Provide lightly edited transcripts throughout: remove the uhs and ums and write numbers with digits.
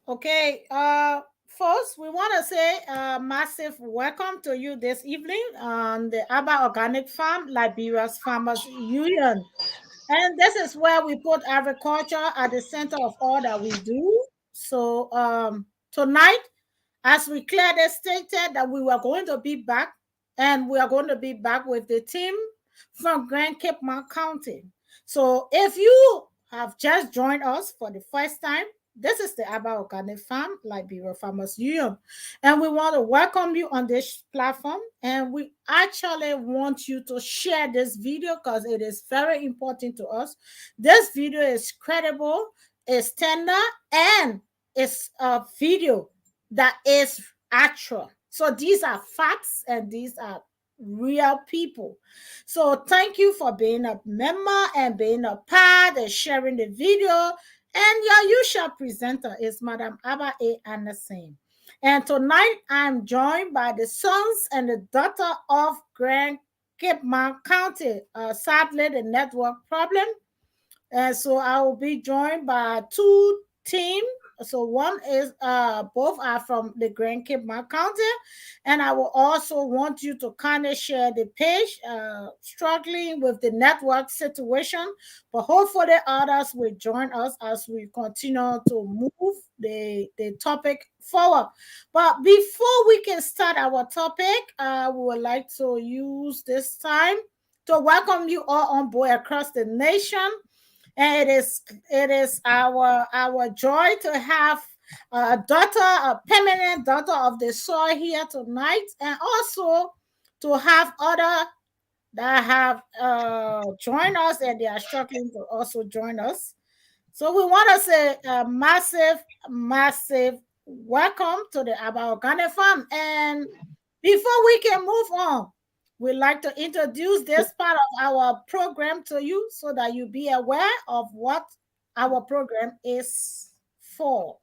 Okay, first we want to say a massive welcome to you this evening on the Aba Organic Farm, Liberia's Farmers Union. And this is where we put agriculture at the center of all that we do. So tonight, as we clearly stated that we were going to be back, and we are going to be back with the team from Grand Cape Mount County. So if you have just joined us for the first time, this is the Aba Organic Farm, Liberia Farmers Union. And we want to welcome you on this platform. And we actually want you to share this video because it is very important to us. This video is credible, it's tender, and it's a video that is actual. So these are facts and these are real people. So thank you for being a member and being a part and sharing the video. And your usual presenter is Madam Abba A. Anderson. And tonight I'm joined by the sons and the daughter of Grand Cape Mount County. Sadly, the network problem. And so I will be joined by two teams. So one is both are from the Grand Cape Mount County, and I will also want you to kind of share the page, struggling with the network situation, but hopefully others will join us as we continue to move the topic forward. But before we can start our topic, we would like to use this time to welcome you all on board across the nation. And it is our joy to have a daughter, a permanent daughter of the soil here tonight, and also to have other that have joined us and they are struggling to also join us. So we want to say a massive welcome to the Aba Organic Farm. And before we can move on, we'd like to introduce this part of our program to you so that you be aware of what our program is for.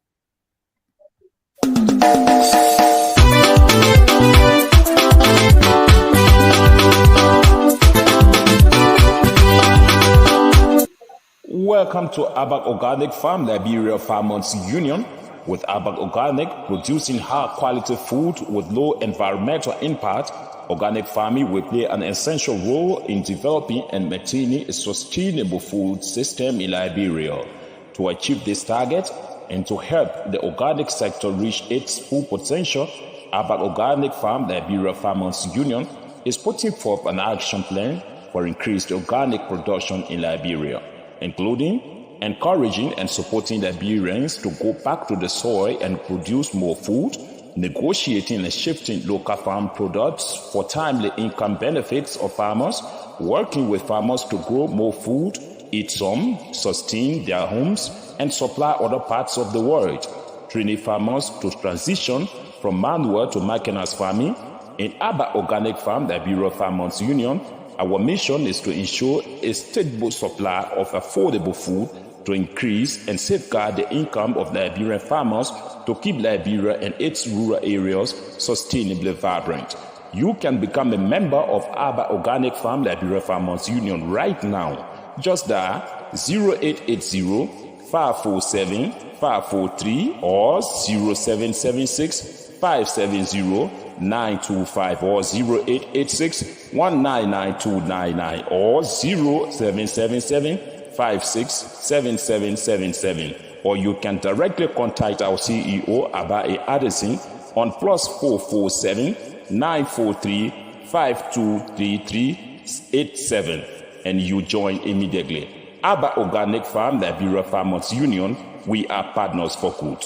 Welcome to Abak Organic Farm, Liberia Farmers Union. With Abak Organic, producing high-quality food with low environmental impact, organic farming will play an essential role in developing and maintaining a sustainable food system in Liberia. To achieve this target and to help the organic sector reach its full potential, Abak Organic Farm, Liberia Farmers Union, is putting forth an action plan for increased organic production in Liberia, including encouraging and supporting Liberians to go back to the soil and produce more food, negotiating and shifting local farm products for timely income benefits of farmers, working with farmers to grow more food, eat some, sustain their homes, and supply other parts of the world, training farmers to transition from manual to mechanized farming. In Aba Organic Farm, the Liberia Farmers Union, our mission is to ensure a stable supply of affordable food to increase and safeguard the income of Liberian farmers to keep Liberia and its rural areas sustainably vibrant. You can become a member of Aba Organic Farm Liberia Farmers Union right now. Just dial 0880-547-543 or 0776-570-925 or 0886-199-299 or 0777-567777, or you can directly contact our CEO, Abba Addison, on +447 943 523387, and you join immediately. Abba Organic Farm, Liberia Farmers Union, we are partners for good.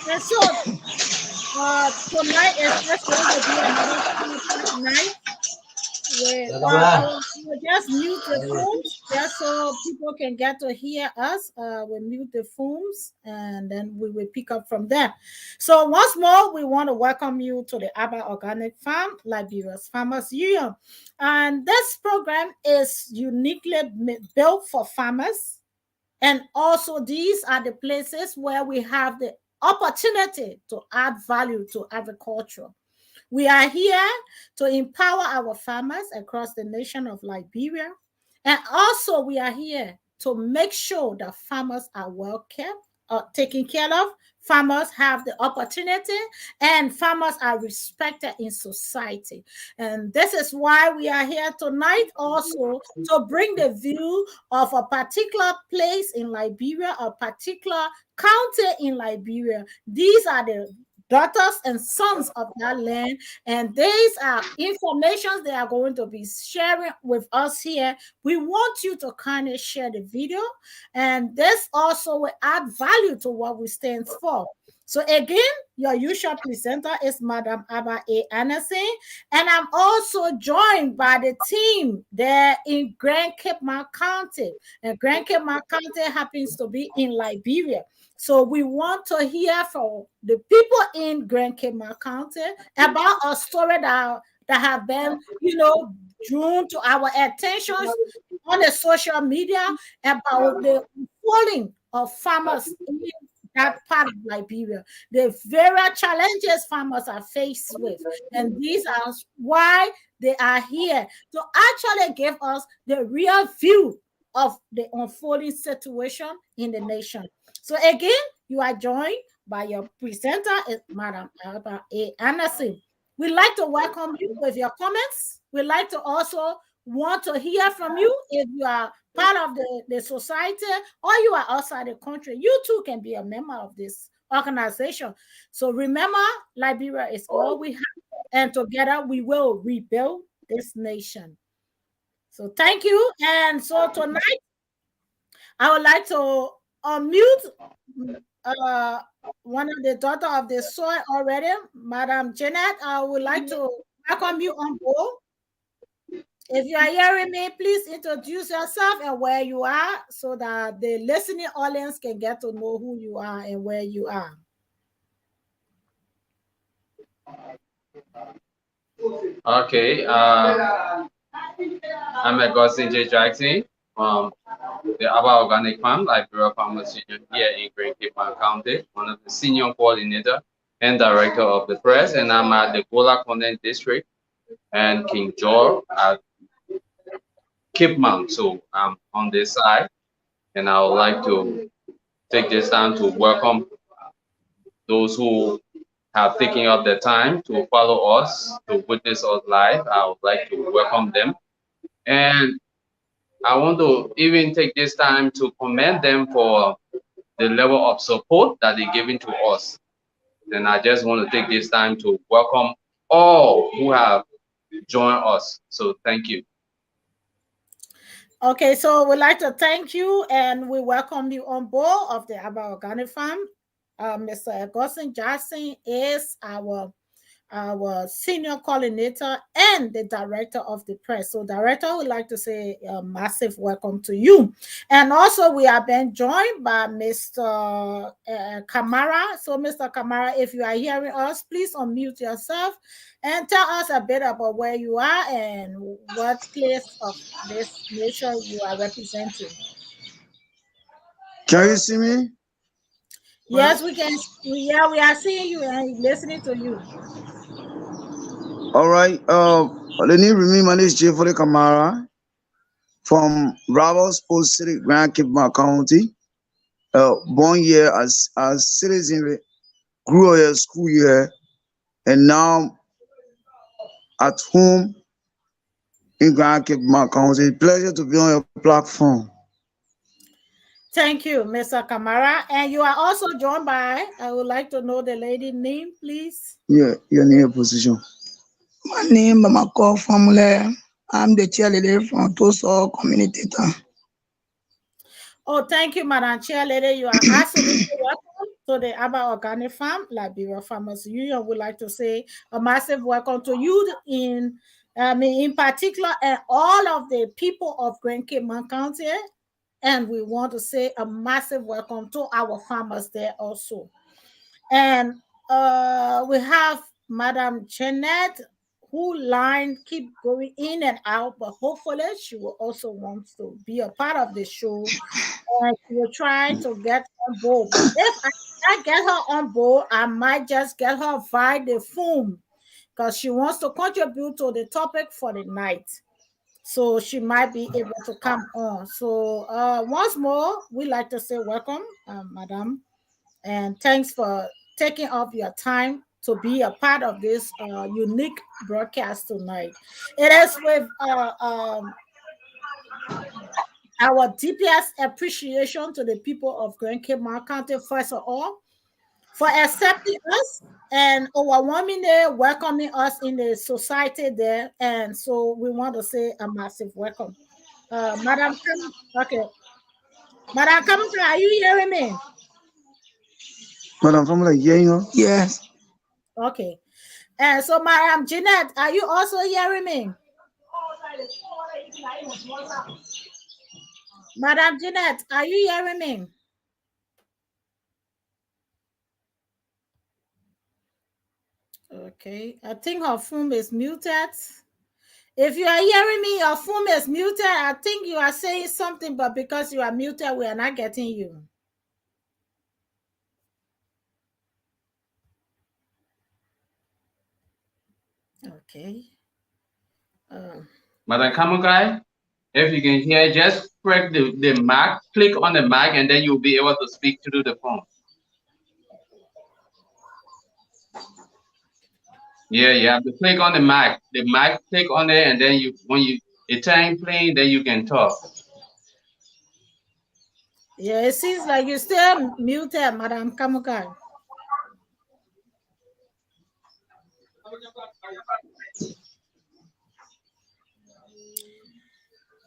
And so tonight is just going to be another night with we'll just mute the phones just so people can get to hear us. We'll mute the phones and then we will pick up from there. So once more, we want to welcome you to the Abba Organic Farm, Liberia's Farmers Union. And this program is uniquely built for farmers. And also, these are the places where we have the opportunity to add value to agriculture. We are here to empower our farmers across the nation of Liberia. And also, we are here to make sure that farmers are well kept, taken care of, farmers have the opportunity, and farmers are respected in society. And this is why we are here tonight also to bring the view of a particular place in Liberia, a particular county in Liberia. These are the daughters and sons of that land, and these are informations they are going to be sharing with us here. We want you to kind of share the video, and this also will add value to what we stand for. So again, your usual presenter is Madam Abba A. Anderson, and I'm also joined by the team there in Grand Cape County, and Grand Cape County happens to be in Liberia. So we want to hear from the people in Grand Cape County about a story that have been, drawn to our attentions on the social media about the falling of farmers in that part of Liberia, the various challenges farmers are faced with. And these are why they are here to actually give us the real view of the unfolding situation in the nation. So again, you are joined by your presenter, Madam Alba A. Anderson. We'd like to welcome you with your comments. We'd like to also want to hear from you if you are part of the society or you are outside the country. You too can be a member of this organization. So remember, Liberia is all we have, and together we will rebuild this nation. So thank you. And so tonight, I would like to unmute one of the daughter of the soil already, Madam Janet. I would like to welcome you on board. If you are hearing me, please introduce yourself and where you are so that the listening audience can get to know who you are and where you are. Okay, I'm Augustine J. Jackson from the Aba Organic Farm, Liberia Farmers Union here in Grand Cape County, one of the senior coordinator and director of the press, and I'm at the Gola Content District and King George at Cape Mount. So I'm on this side, and I would like to take this time to welcome those who have taken up the time to follow us, to witness us live. I would like to welcome them. And I want to even take this time to commend them for the level of support that they're giving to us. And I just want to take this time to welcome all who have joined us. So thank you. Okay, so we'd like to thank you and we welcome you on board of the Abba Organic Farm. Mr. Augustine Jackson is our senior coordinator and the director of the press. So director would like to say a massive welcome to you. And also we are being joined by Mr. Kamara. So Mr. Kamara, if you are hearing us, please unmute yourself and tell us a bit about where you are and what place of this nation you are representing. Can you see me? Yes, we can. Yeah, we are seeing you and listening to you. All right. The name remain my name is J. Fode Kamara from Ravels Post City, Grand Cape County. Born here as citizen, grew here, school here, and now at home in Grand Cape County. Pleasure to be on your platform. Thank you, Mr. Kamara. And you are also joined by, I would like to know the lady name, please. Yeah, your name position. My name is Mamako Famule. I'm the cheerleader from Toso Community Town. Oh, thank you, Madam Chairlady. You are absolutely welcome to the Abba Organic Farm, Liberia Farmers Union. Would like to say a massive welcome to you in I mean, in particular, and all of the people of Grand Cayman County. And we want to say a massive welcome to our farmers there also. And we have Madam Jeanette, who line keep going in and out, but hopefully she will also want to be a part of the show. And she will try to get on board. But if I get her on board, I might just get her via the phone because she wants to contribute to the topic for the night. So she might be able to come on. So once more, we like to say welcome, Madam, and thanks for taking off your time to be a part of this unique broadcast tonight. It is with our deepest appreciation to the people of Grand Cayman County, first of all, for accepting us and overwhelmingly welcoming us in the society there. And so we want to say a massive welcome. Madam, okay. Madam Kamuka, are you hearing me? Madam Family, hearing you? Yes. Okay. And so, Madam Jeanette, are you also hearing me? Madam Jeanette, are you hearing me? Okay. I think her phone is muted. If you are hearing me, your phone is muted. I think you are saying something, but because you are muted, we are not getting you. Okay. Madam Kamukai, if you can hear, just press the mic, click on the mic, and then you'll be able to speak through the phone. Yeah, you have to click on the mic. The mic, click on it, and then it turns playing, then you can talk. Yeah, it seems like you're still muted, Madam Kamukai.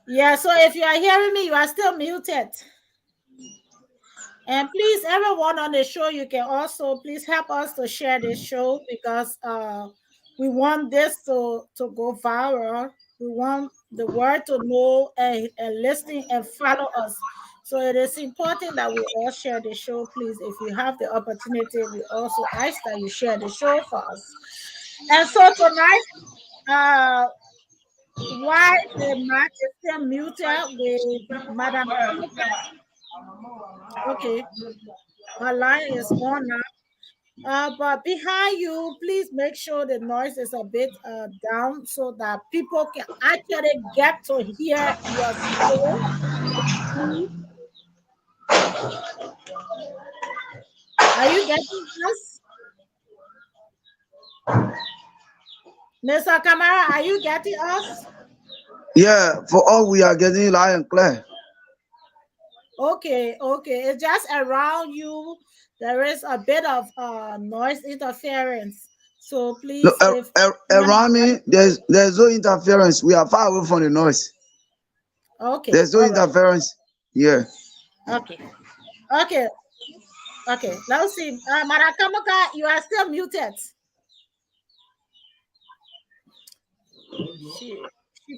Yeah, so if you are hearing me, you are still muted. And please, everyone on the show, you can also please help us to share this show because we want this to go viral. We want the world to know and listen and follow us. So it is important that we all share the show. Please, if you have the opportunity, we also ask that you share the show for us. And so tonight, why the mic is still muted with Madam Kamuka. Okay, her line is on now. But behind you, please make sure the noise is a bit down so that people can actually get to hear your show. Please. Are you getting us? Mr. Kamara, are you getting us? Yeah, for all we are getting loud and clear. Okay, okay. It's just around you. There is a bit of noise interference. So No, please, if around me, there's no interference. We are far away from the noise. okay, There's no all right. interference. Yeah. Okay. Okay. Okay. Let's see. Marakamoka, you are still muted. She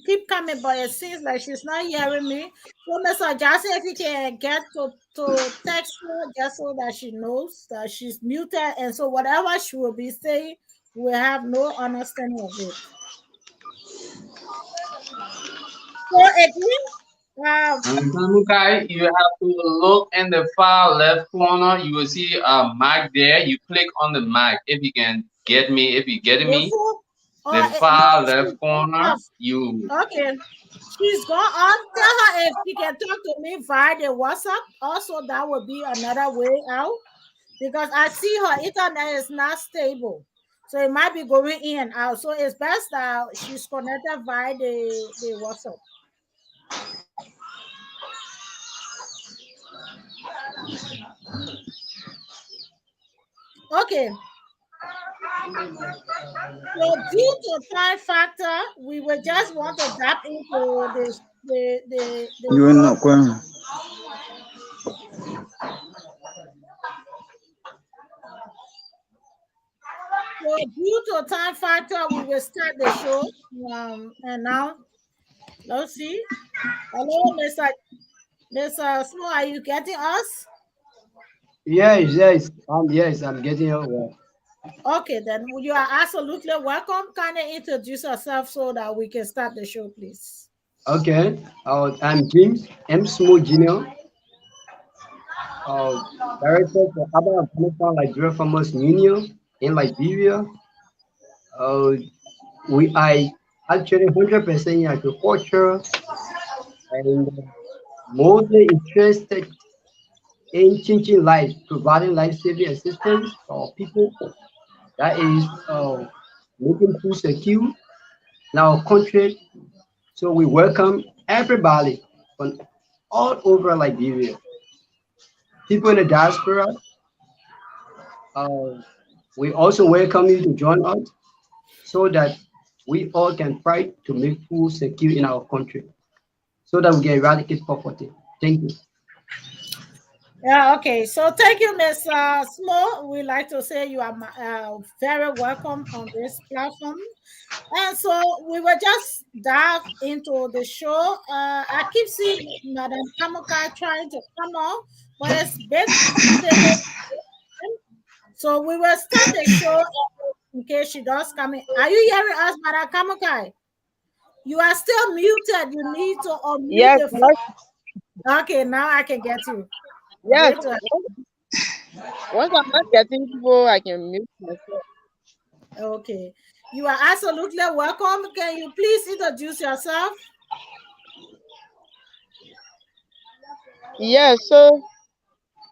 keep coming, but it seems like she's not hearing me. So, Mr. Jackson, if you can get to text her just so that she knows that she's muted, and so whatever she will be saying, we have no understanding of it. So again, And Kamukai, you have to look in the far left corner. You will see a mic there. You click on the mic. If you can get me, if you get the me, phone, the no, far she's left corner, off. you. Okay. She's gone on. Tell her if she can talk to me via the WhatsApp. Also, that would be another way out because I see her internet is not stable. So it might be going in and out. So it's best that she's connected via the WhatsApp. Okay. So due to time factor, we will just want to tap into this the You ain't show. not going. So So due to time factor, we will start the show. And now let's see. Hello, Mr. Smo, are you getting us? Yes, I'm getting it well. Okay, then you are absolutely welcome. Can you introduce yourself so that we can start the show, please? Okay. I'm James M. Small Jr., uh, Director for Abba Afghanistan Liberia Farmers Union in Liberia. Uh, we are actually 100% in agriculture and mostly interested in changing lives, providing life-saving assistance for people. That is making food secure in our country. So we welcome everybody from all over Liberia. People in the diaspora, uh, we also welcome you to join us so that we all can fight to make food secure in our country so that we can eradicate poverty. Thank you. Yeah, okay. So thank you, Miss Smo. We like to say you are very welcome on this platform. And so we will just dive into the show. I keep seeing Madam Kamukai trying to come on, but it's bit complicated. So we will start the show in case she does come in. Are you hearing us, Madam Kamukai? You are still muted. You need to unmute Yes, the yes, phone. Okay, now I can get you. yes. Great. Once I'm not getting people, I can mute myself. Okay. You are absolutely welcome. Can you please introduce yourself? Yes, so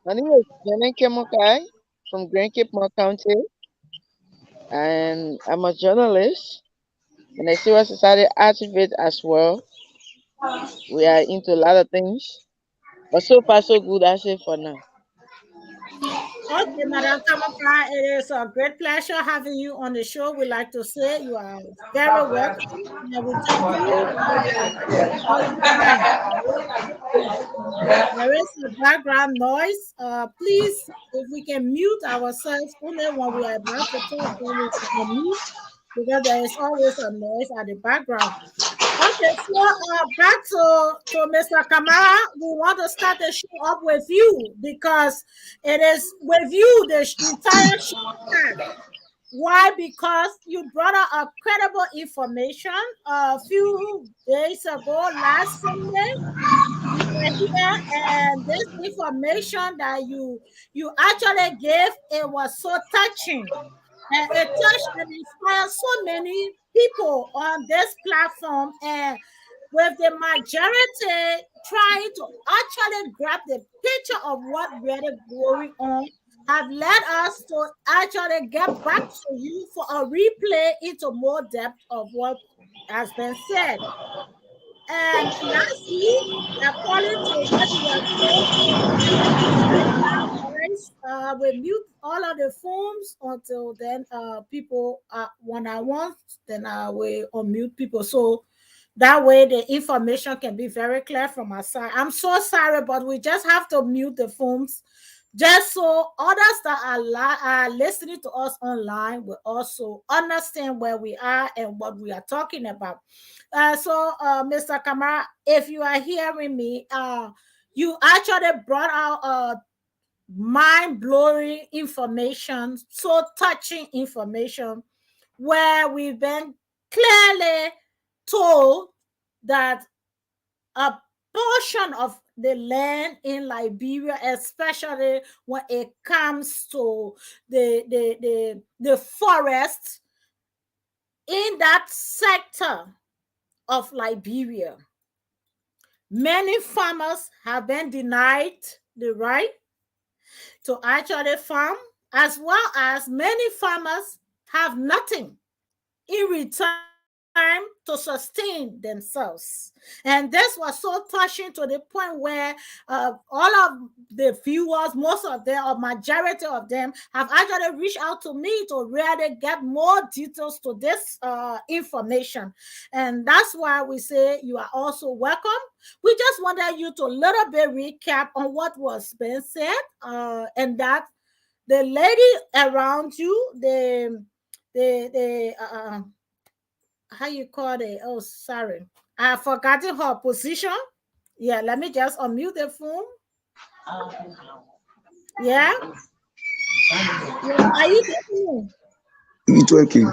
my name is Jenny Kemokai from Grand Cape County, and I'm a journalist and a civil society activist as well. We are into a lot of things, but so far so good. I say for now. Okay, Madam Kamaka, it is a great pleasure having you on the show. We like to say you are very welcome and we thank you for all your time. There is a background noise. Please, if we can mute ourselves only when we are about to talk, then we can mute because there is always a noise at the background. Okay, so back to Mr. Kamara. We want to start the show up with you because it is with you the entire show starts. Why? Because you brought out a credible information a few days ago, last Sunday. You were here, and this information that you actually gave, it was so touching, and it touched and inspired so many people on this platform. And with the majority trying to actually grab the picture of what really going on, have led us to actually get back to you for a replay into more depth of what has been said. And lastly, according to what you were saying, there is a background noise. We mute all of the phones until then people when I want, then we unmute people. So that way the information can be very clear from our side. I'm so sorry, but we just have to mute the phones just so others that are listening to us online will also understand where we are and what we are talking about. Mr. Kamara, if you are hearing me, you actually brought out mind-blowing information, so touching information, where we've been clearly told that a portion of the land in Liberia, especially when it comes to the forest in that sector of Liberia. Many farmers have been denied the right to actually farm, as well as many farmers have nothing in return to sustain themselves. And this was so touching to the point where all of the viewers, most of them, or majority of them, have actually reached out to me to really get more details to this information. And that's why we say you are also welcome. We just wanted you to a little bit recap on what was being said, and that the lady around you, how you call it? Oh, sorry, I forgotten her position. Yeah, let me just unmute the phone. Yeah, yeah. Are you getting me? It's working.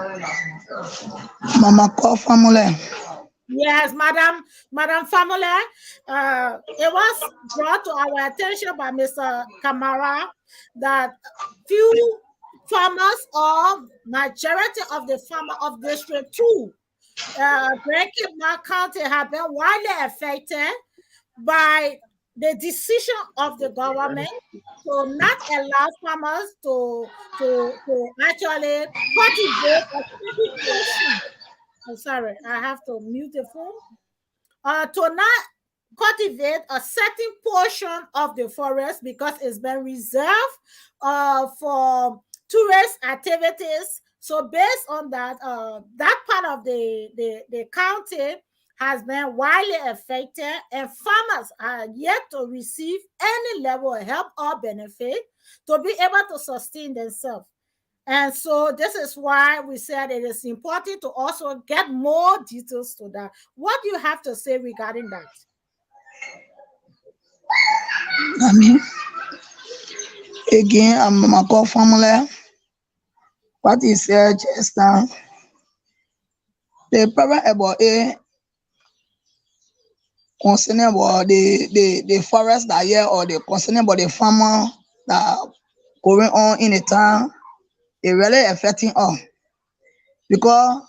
Mama call family. Yes, Madam Family. It was brought to our attention by Mr. Kamara that few farmers or majority of the farmer of District 2, Grand Cape County have been widely affected by the decision of the government to not allow farmers to actually cultivate a certain portion. I'm sorry, I have to mute the phone. To not cultivate a certain portion of the forest because it's been reserved for tourist activities. So based on that, that part of the county has been widely affected, and farmers are yet to receive any level of help or benefit to be able to sustain themselves. And so this is why we said it is important to also get more details to that. What do you have to say regarding that? I mean, again, I'm Mama call family. What is just now? The problem about a concerning about the forest that here or the concerning about the farmer that going on in the town, it really affecting us because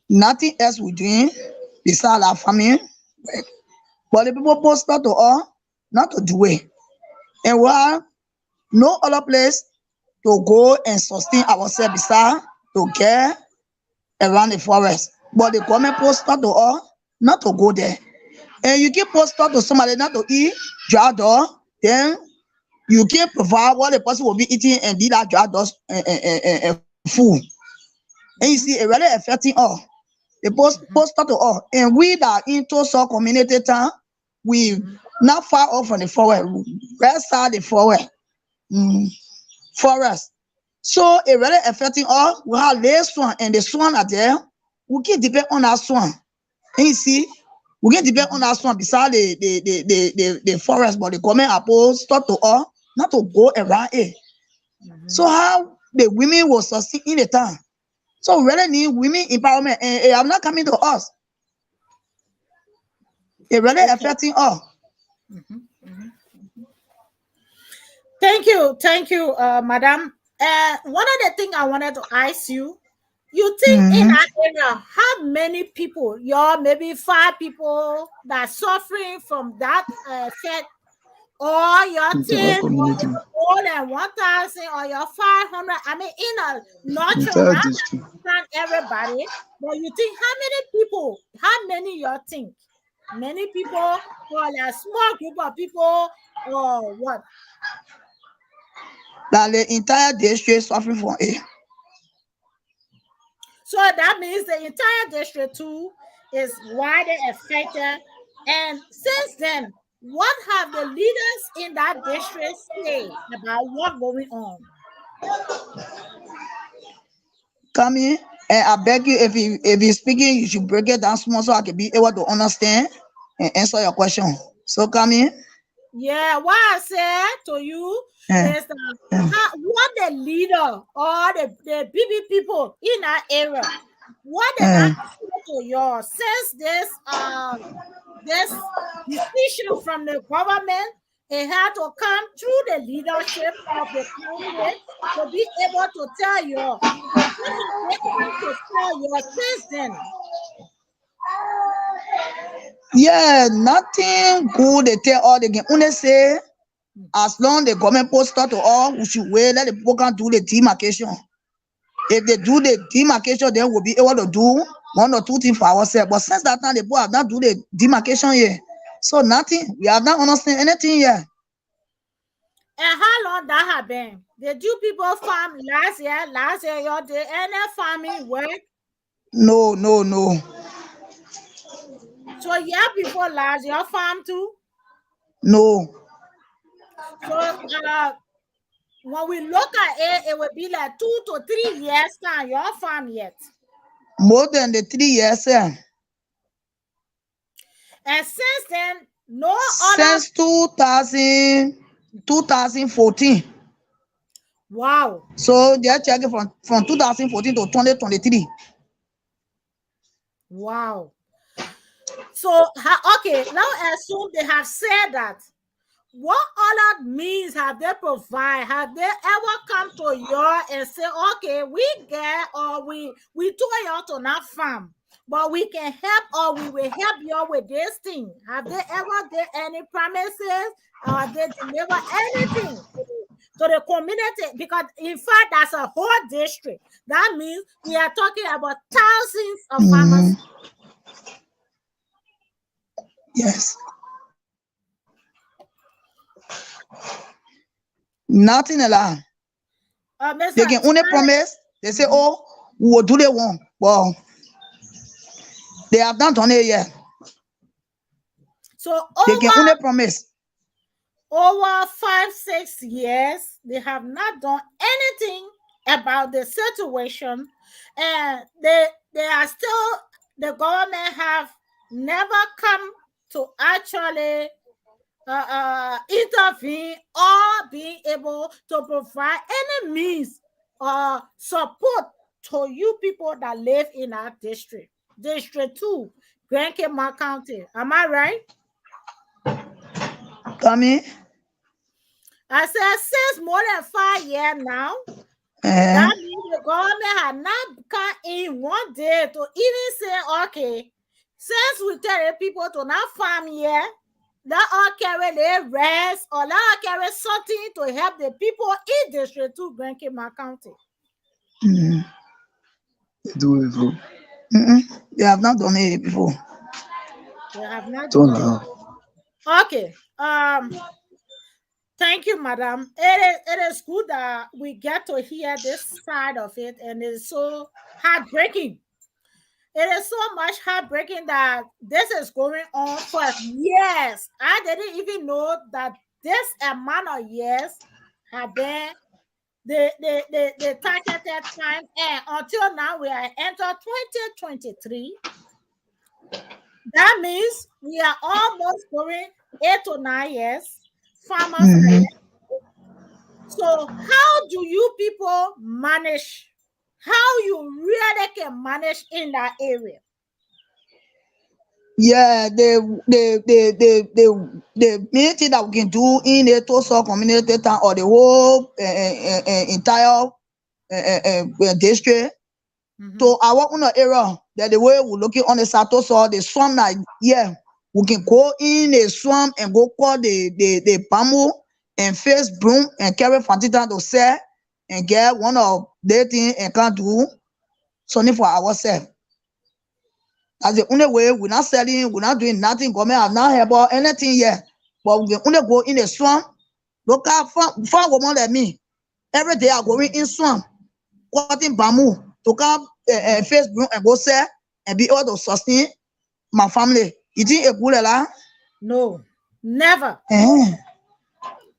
nothing else we doing besides our farming. But the people posted to us not to do it. And we have no other place to go and sustain ourselves besides to get around the forest. But the government posted to us not to go there. And you give posted to somebody not to eat dry dog, then you can't provide what the person will be eating and be that dry dog food. And you see, it really affecting us. The posted to us. And we that into some community town, we not far off from the forest, right side the forest. Forest. So it really affecting us. We have lay swan and the swan are there. We can depend on that swan. And you see, we can depend on that swan beside the forest, but the government opposed start to us not to go around it. So how the women will sustain in the town. So we really need women empowerment, and I'm not coming to us. It really affecting us. Thank you, Madam. One of the things I wanted to ask you, you think in that area, how many people, your maybe 5 people that are suffering from that effect, or your It's our 10, or community. more than 1,000, or your 500? I mean, in a nutshell, Entire not district. understand everybody, but you think how many people, how many you think? Many people, or a small group of people, or what? That the entire district suffering from it. So that means the entire district 2 is widely affected. And since then, what have the leaders in that district say about what's going on? Come in, and I beg you, if you're speaking, you should break it down small so I can be able to understand and answer your question. So come in. Yeah, what I said to you eh, is that what the leader or the BB people in that area, what did eh. that say to you since this decision from the government, it had to come through the leadership of the country to be able to tell you. So what have they come to tell you since then? Yeah, nothing good they tell all they can only say as long the government post start to all, we should wait, let the people can do the demarcation. If they do the demarcation, then we'll be able to do 1 or 2 things for ourselves. But since that time, the people have not do the demarcation yet. So nothing. We have not understand anything yet. And how long that have been? Did you people farm last year? Last year, you did any farming work? No, no, no. So year before last, your farm too? No. So when we look at it, it would be like 2 to 3 years now. Your farm yet. More than the 3 years. And since then, no other. Since 2014. Wow. So they're checking from 2014 to 2023. Wow. So, okay, now assume they have said that. What other means have they provide? Have they ever come to you and say, okay, we get or we told y'all to not farm, but we can help or we will help you with this thing? Have they ever did any promises or they deliver anything to the community? Because in fact, that's a whole district. That means we are talking about thousands of farmers. Yes. Nothing allowed. They can only promise. They say, oh, we will do the one. Well, they have not done it yet. So they can only promise. Over 5-6 years, they have not done anything about the situation, and they are still, the government have never come to actually intervene or being able to provide any means or support to you people that live in our district. District 2, Grand Cape County. Am I right? Tommy? I said since more than 5 years now, that means the government had not come in one day to even say, okay, since we tell the people to not farm here, let us carry their rest or let us carry something to help the people in District 2, Grand Cape County. Do it before. They have not done it before. They have not done it. Okay. Thank you, madam. It is good that we get to hear this side of it, and it's so heartbreaking. It is so much heartbreaking that this is going on for years. I didn't even know that this amount of years have been the targeted time, and until now we are entered 2023. That means we are almost going 8 to 9 years. Farmers are left. So how do you people manage? How you really can manage in that area? Yeah, the main thing that we can do in the Toso community town or the whole entire district to our own area, that the way we looking on the Satoso, the swamp that we can go in the swamp and go call the bamboo and face broom and carry fantita to sell and get one of the thing and can do something for ourselves. That's the only way. We're not selling, we're not doing nothing. Government have not helped about anything yet. But we can only go in the swamp. Look at farm woman like me. Every day I go in swamp, cutting bamboo to come face broom and go sell and be able to sustain my family. You think a good lah? No, never.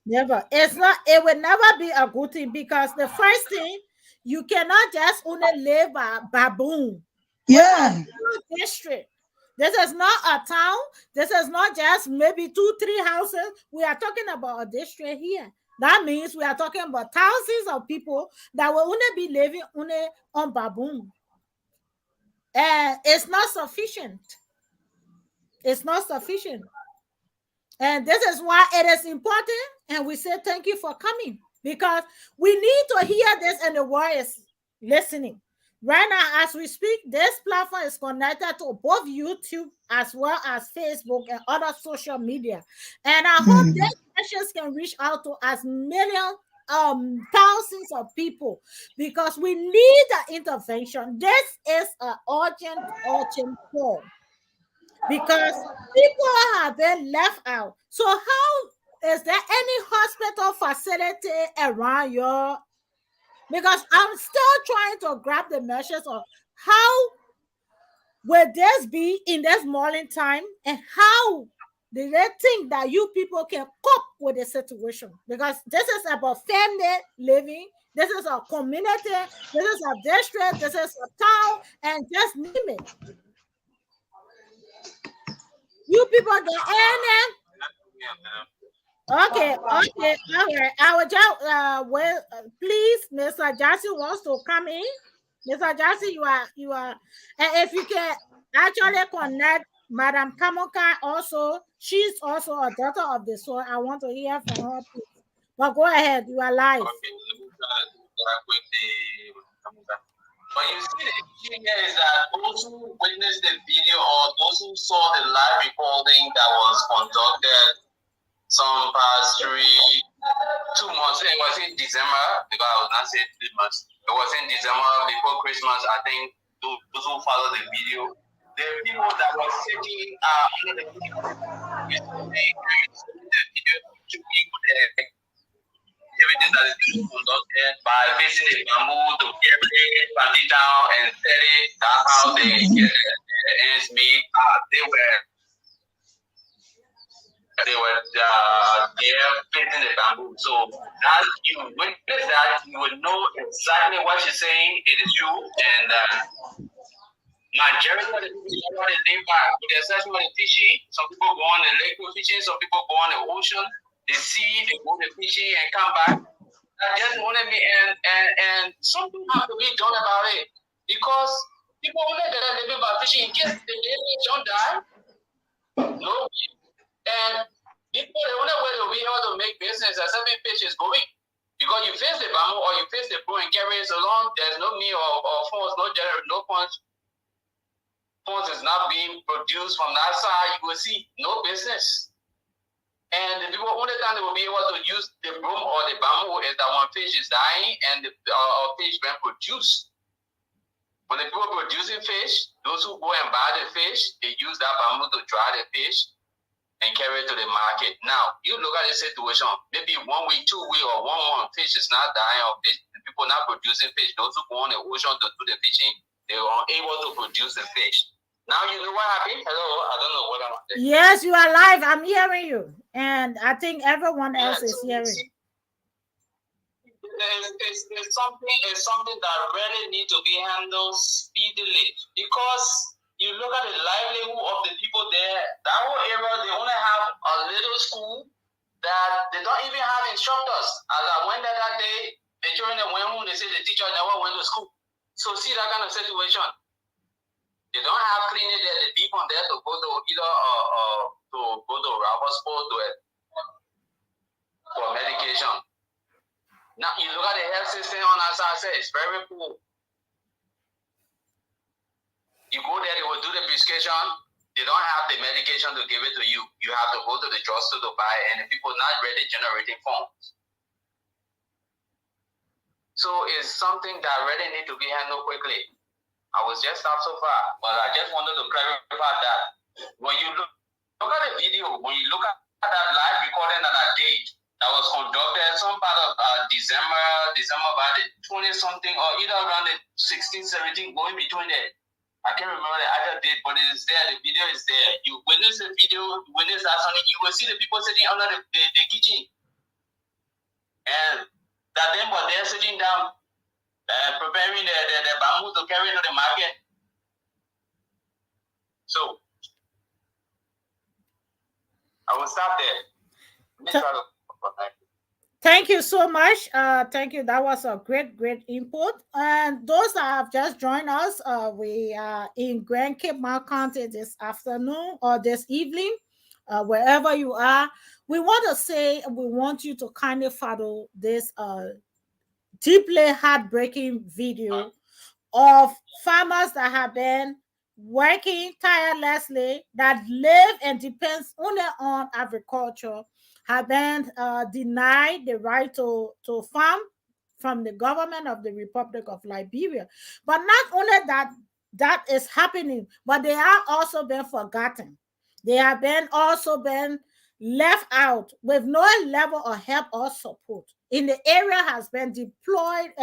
Never. It's not, it will never be a good thing, because the first thing, you cannot just only live by baboon. Yeah. District. This is not a town. This is not just maybe 2-3 houses. We are talking about a district here. That means we are talking about thousands of people that will only be living only on baboon. And it's not sufficient. It's not sufficient. And this is why it is important. And we say thank you for coming, because we need to hear this and the world is listening. Right now, as we speak, this platform is connected to both YouTube as well as Facebook and other social media. And I hope these messages can reach out to as millions, thousands of people, because we need the intervention. This is an urgent call, because people have been left out. So how is there any hospital facility around your? Because I'm still trying to grab the measures of how will this be in this morning time, and how Do they think that you people can cope with the situation? Because this is about family living, this is a community, this is a district, this is a town, and just name it. You people get any. Okay, okay, all right. I will just please, Mr. Jassy wants to come in. Mr. Jassy, you are, and if you can actually connect Madam Kamoka also, she's also a daughter of the soil. I want to hear from her, please. But go ahead, you are live. Okay, let me try to with the. But you see, the issue here is that those who witnessed the video or those who saw the live recording that was conducted some past 2 months, it was in December, because I was not saying 3 months. It was in December before Christmas. I think those who follow the video, the people that were sitting under the video, to people there activities that is being conducted by facing a bamboo to carry it, pat it down, and set it. That's how they get their ends meet. They were there facing the bamboo. So as you witness that, you will know exactly what she's saying. It is true, and majority of the people what they live by, with the exception of the fishing. Some people go on the lake fishing, some people go on the ocean. They see, they go to fishing and come back. Just wanted me, and something have to be done about it, because people only that are living by fishing in case the don't die. No, and people the only way to be able to make business as every fish is going, because you face the bamboo or you face the bow and carry it so long there's no meal or funds, no funds is not being produced from that side, you will see no business. And the people only time they will be able to use the broom or the bamboo is that when fish is dying and the fish being produced. When the people producing fish, those who go and buy the fish, they use that bamboo to dry the fish and carry it to the market. Now, you look at the situation, maybe 1 week, 2 weeks, or 1 month, fish is not dying, or fish, the people not producing fish. Those who go on the ocean to do the fishing, they are unable to produce the fish. Now you know what happened? Hello, I don't know what I'm saying. Yes, you are live. I'm hearing you. And I think everyone else is hearing. It's something that really needs to be handled speedily, because you look at the livelihood of the people there, that whole area, they only have a little school that they don't even have instructors. As I went there that day, the children that went home, they say the teacher never went to school. So see that kind of situation. They don't have clinic there, the people there to go to either Robert's Sport for medication. Now you look at the health system on our side, it's very poor. You go there, they will do the prescription. They don't have the medication to give it to you. You have to go to the drugstore to buy it, and the people not ready generating funds. So it's something that really need to be handled quickly. I was just up so far, but I just wanted to clarify that when you look at the video, when you look at that live recording that I did, that was conducted some part of December by the 20-something, or either around the 16, 17, going between there. I can't remember the actual date, but it is there. The video is there. You witness the video, you witness that something, you will see the people sitting under the kitchen. And that them were there sitting down, preparing the bamboo to carry to the market. So I will stop there. Thank you so much. Thank you. That was a great input. And those that have just joined us, we are in Grand Cape County this afternoon or this evening, wherever you are. We want to say we want you to kindly follow this deeply heartbreaking video of farmers that have been working tirelessly, that live and depends only on agriculture, have been denied the right to farm from the government of the Republic of Liberia. But not only that is happening, but they are also been forgotten. They have been also been left out with no level of help or support. In the area has been deployed,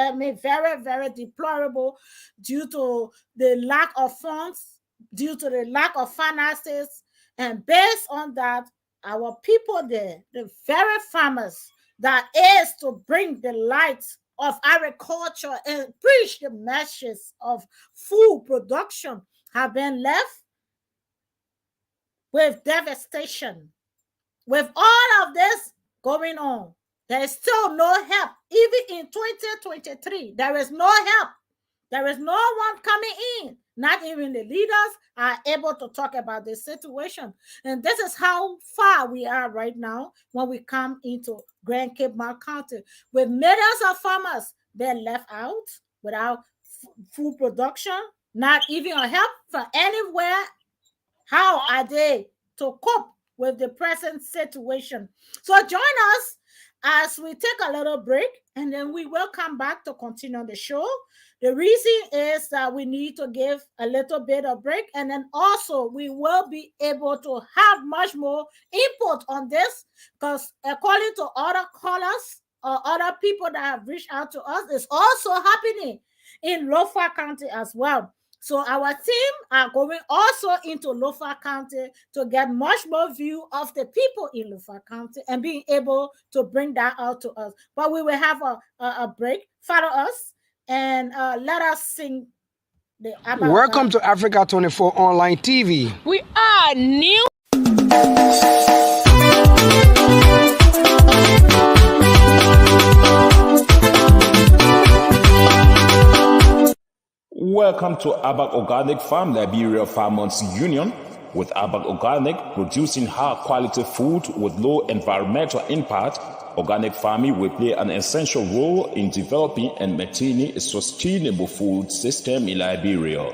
very deplorable due to the lack of funds, due to the lack of finances, and based on that, our people there, the very farmers that is to bring the light of agriculture and preach the message of food production, have been left with devastation. With all of this going on, there is still no help. Even in 2023, there is no help. There is no one coming in. Not even the leaders are able to talk about this situation. And this is how far we are right now when we come into Grand Cape County. With millions of farmers, they're left out without food production, not even a help from anywhere. How are they to cope with the present situation? So join us as we take a little break, and then we will come back to continue the show. The reason is that we need to give a little bit of break, and then also we will be able to have much more input on this, because according to other callers or other people that have reached out to us, it's also happening in Lofa County as well. So our team are going also into Lofa County to get much more view of the people in Lofa County and being able to bring that out to us. But we will have a break. Follow us and let us sing the Abba. Welcome to Africa 24 Online TV. We are new. Welcome to Abak Organic Farm Liberia Farmers Union, with Abak Organic producing high-quality food with low environmental impact. Organic farming will play an essential role in developing and maintaining a sustainable food system in Liberia.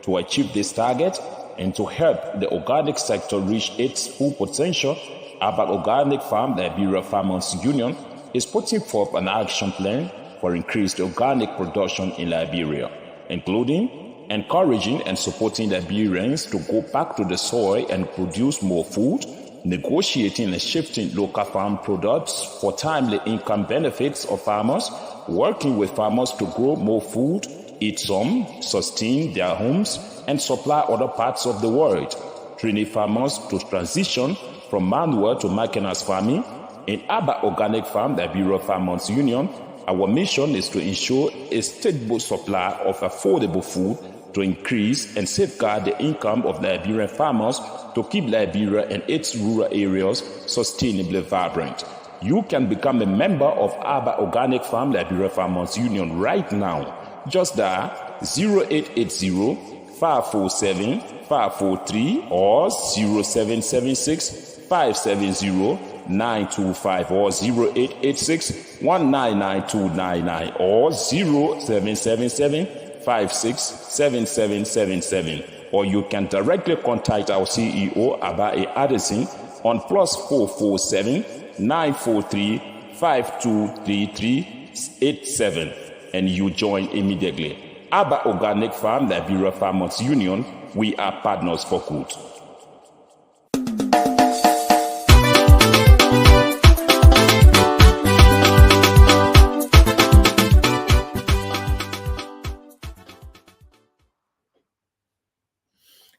To achieve this target and to help the organic sector reach its full potential, Abak Organic Farm Liberia Farmers Union is putting forth an action plan for increased organic production in Liberia, including encouraging and supporting Liberians to go back to the soil and produce more food, negotiating and shifting local farm products for timely income benefits of farmers, working with farmers to grow more food, eat some, sustain their homes, and supply other parts of the world, training farmers to transition from manual to mechanized farming. In Abba Organic Farm Liberia Farmers Union, our mission is to ensure a stable supply of affordable food to increase and safeguard the income of Liberian farmers to keep Liberia and its rural areas sustainably vibrant. You can become a member of Abba Organic Farm Liberia Farmers Union right now. Just dial 0880-547-543 or 0776-570-925 or 0886-199299 or 0777-567777, or you can directly contact our CEO Abae Addison on +447 943 523387, and you join immediately. Abba Organic Farm Liberia Farmers Union, we are partners for good.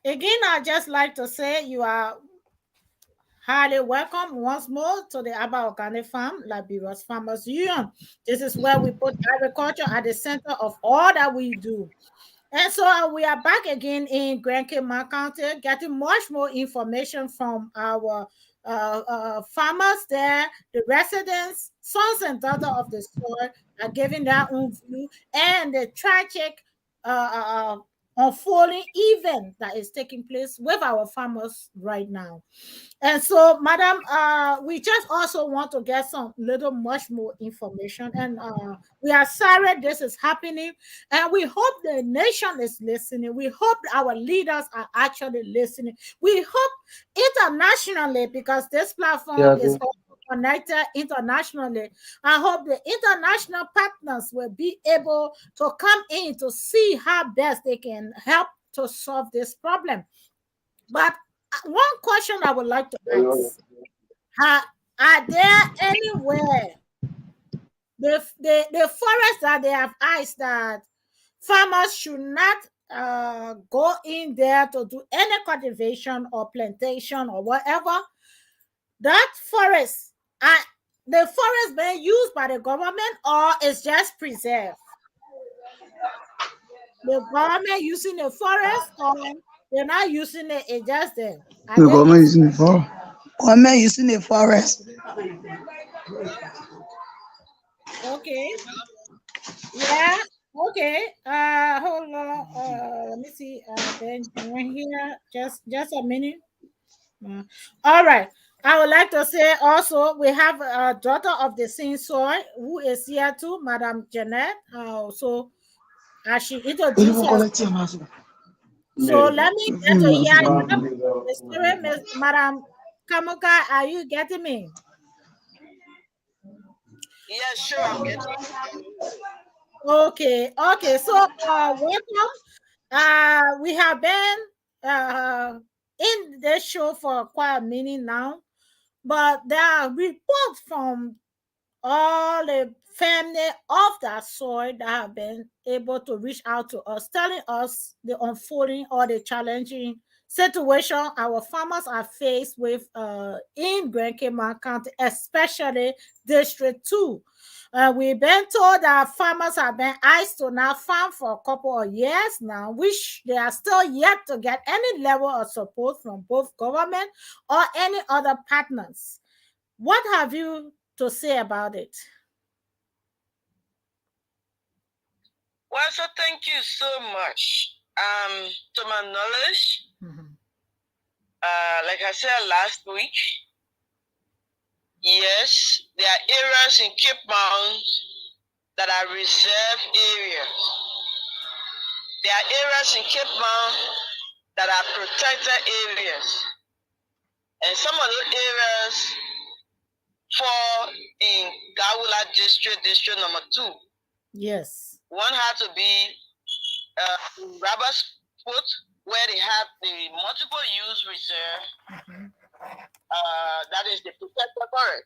Again, I'd just like to say you are highly welcome once more to the Abba Organic Farm, Liberia's Farmers Union. This is where we put agriculture at the center of all that we do. And so we are back again in Grand Cape County, getting much more information from our farmers there, the residents, sons and daughters of the soil are giving their own view, and the tragic unfolding event that is taking place with our farmers right now. And so, madam, we just also want to get some little much more information. And we are sorry this is happening. And we hope the nation is listening. We hope our leaders are actually listening. We hope internationally, because this platform is also connected internationally. I hope the international partners will be able to come in to see how best they can help to solve this problem. But one question I would like to ask, are there anywhere the forest that they have asked that farmers should not go in there to do any cultivation or plantation or whatever? that forest, the forest being used by the government or it's just preserved? The government using the forest or they're not using it, it's just there. Are The they government using using the forest. Government using the forest. okay? Yeah, okay. Hold on. Let me see. Benjamin here. Just a minute. All right. I would like to say also we have a daughter of the same soil who is here too, Madam Jeanette. So as she introduced herself, so let me get to hear the story, Madam Kamuka. Are you getting me? Yes, sure, I'm getting. Okay, okay. So welcome. We have been in this show for quite a minute now, but there are reports from all the family of that soil that have been able to reach out to us, telling us the unfolding or the challenging situation our farmers are faced with in Grand Cayman County, especially District 2. We've been told that farmers have been asked to now farm for a couple of years now, which they are still yet to get any level of support from both government or any other partners. What have you to say about it? Well, so thank you so much. To my knowledge, like I said last week, yes, there are areas in Cape Mount that are reserved areas. There are areas in Cape Mount that are protected areas. And some of those areas fall in Gawula district number 2. Yes. One had to be rubber spot where they have the multiple use reserve. That is the protected forest.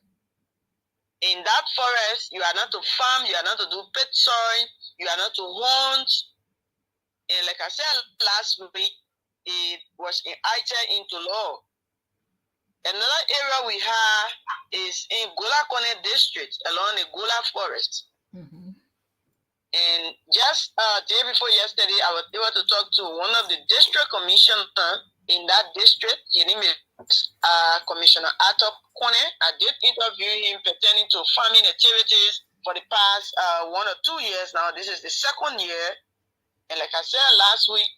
In that forest, you are not to farm, you are not to do pet soil, you are not to hunt. And like I said last week, it was enacted into law. Another area we have is in Golakone district along the Gola forest. And just day before yesterday, I was able to talk to one of the district commissioners in that district. His name is Commissioner Arthur Kone. I did interview him pertaining to farming activities for the past 1 or 2 years now. This is the second year. And like I said last week,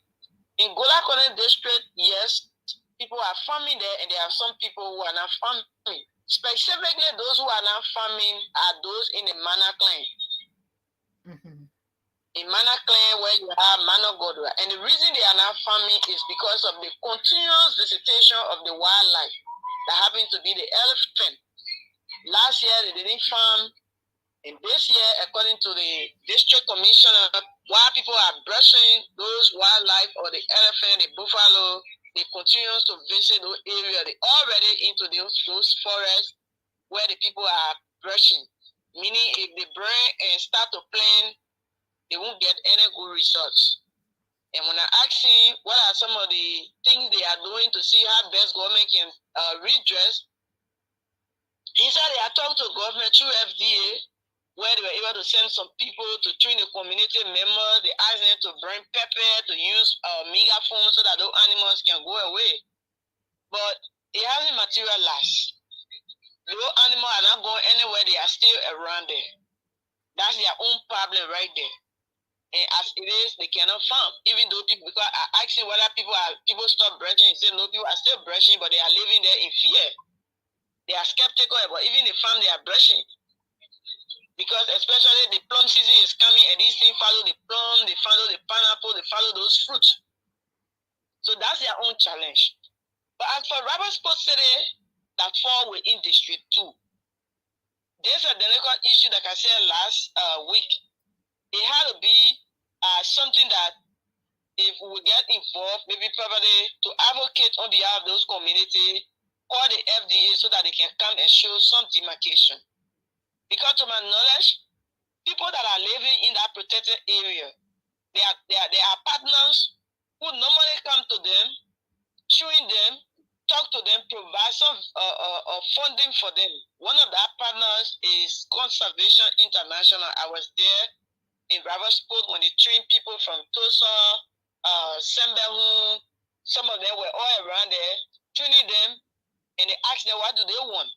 in Golakone district, yes, people are farming there, and there are some people who are not farming. Specifically, those who are not farming are those in the Mana clan. In Mana clan, where you have Mana Godra. And the reason they are not farming is because of the continuous visitation of the wildlife that happens to be the elephant. Last year, they didn't farm. And this year, according to the district commissioner, while people are brushing those wildlife or the elephant, the buffalo, they continue to visit those areas. They already into those forests where the people are brushing. Meaning, if they burn and start to plant, they won't get any good results. And when I asked him what are some of the things they are doing to see how best government can redress, he said they are talking to government through FDA, where they were able to send some people to train the community members. They asked them to bring pepper, to use megaphone so that those animals can go away. But it hasn't materialized. Those animals are not going anywhere. They are still around there. That's their own problem right there. And as it is, they cannot farm. Even though people, because I asked him whether people stop brushing. He said no, people are still brushing, but they are living there in fear. They are skeptical about even the farm they are brushing. Because especially the plum season is coming, and these things follow the plum, they follow the pineapple, they follow those fruits. So that's their own challenge. But as for rubber spot city that fall within District 2, there's a delicate issue, like I said last week. It had to be something that if we get involved, maybe probably to advocate on behalf of those communities, call the FDA so that they can come and show some demarcation. Because to my knowledge, people that are living in that protected area, they are partners who normally come to them, showing them talk to them, provide some funding for them. One of our partners is Conservation International. I was there in Ravenscourt when they trained people from Tulsa, Sembehu. Some of them were all around there, training them, and they asked them what do they want.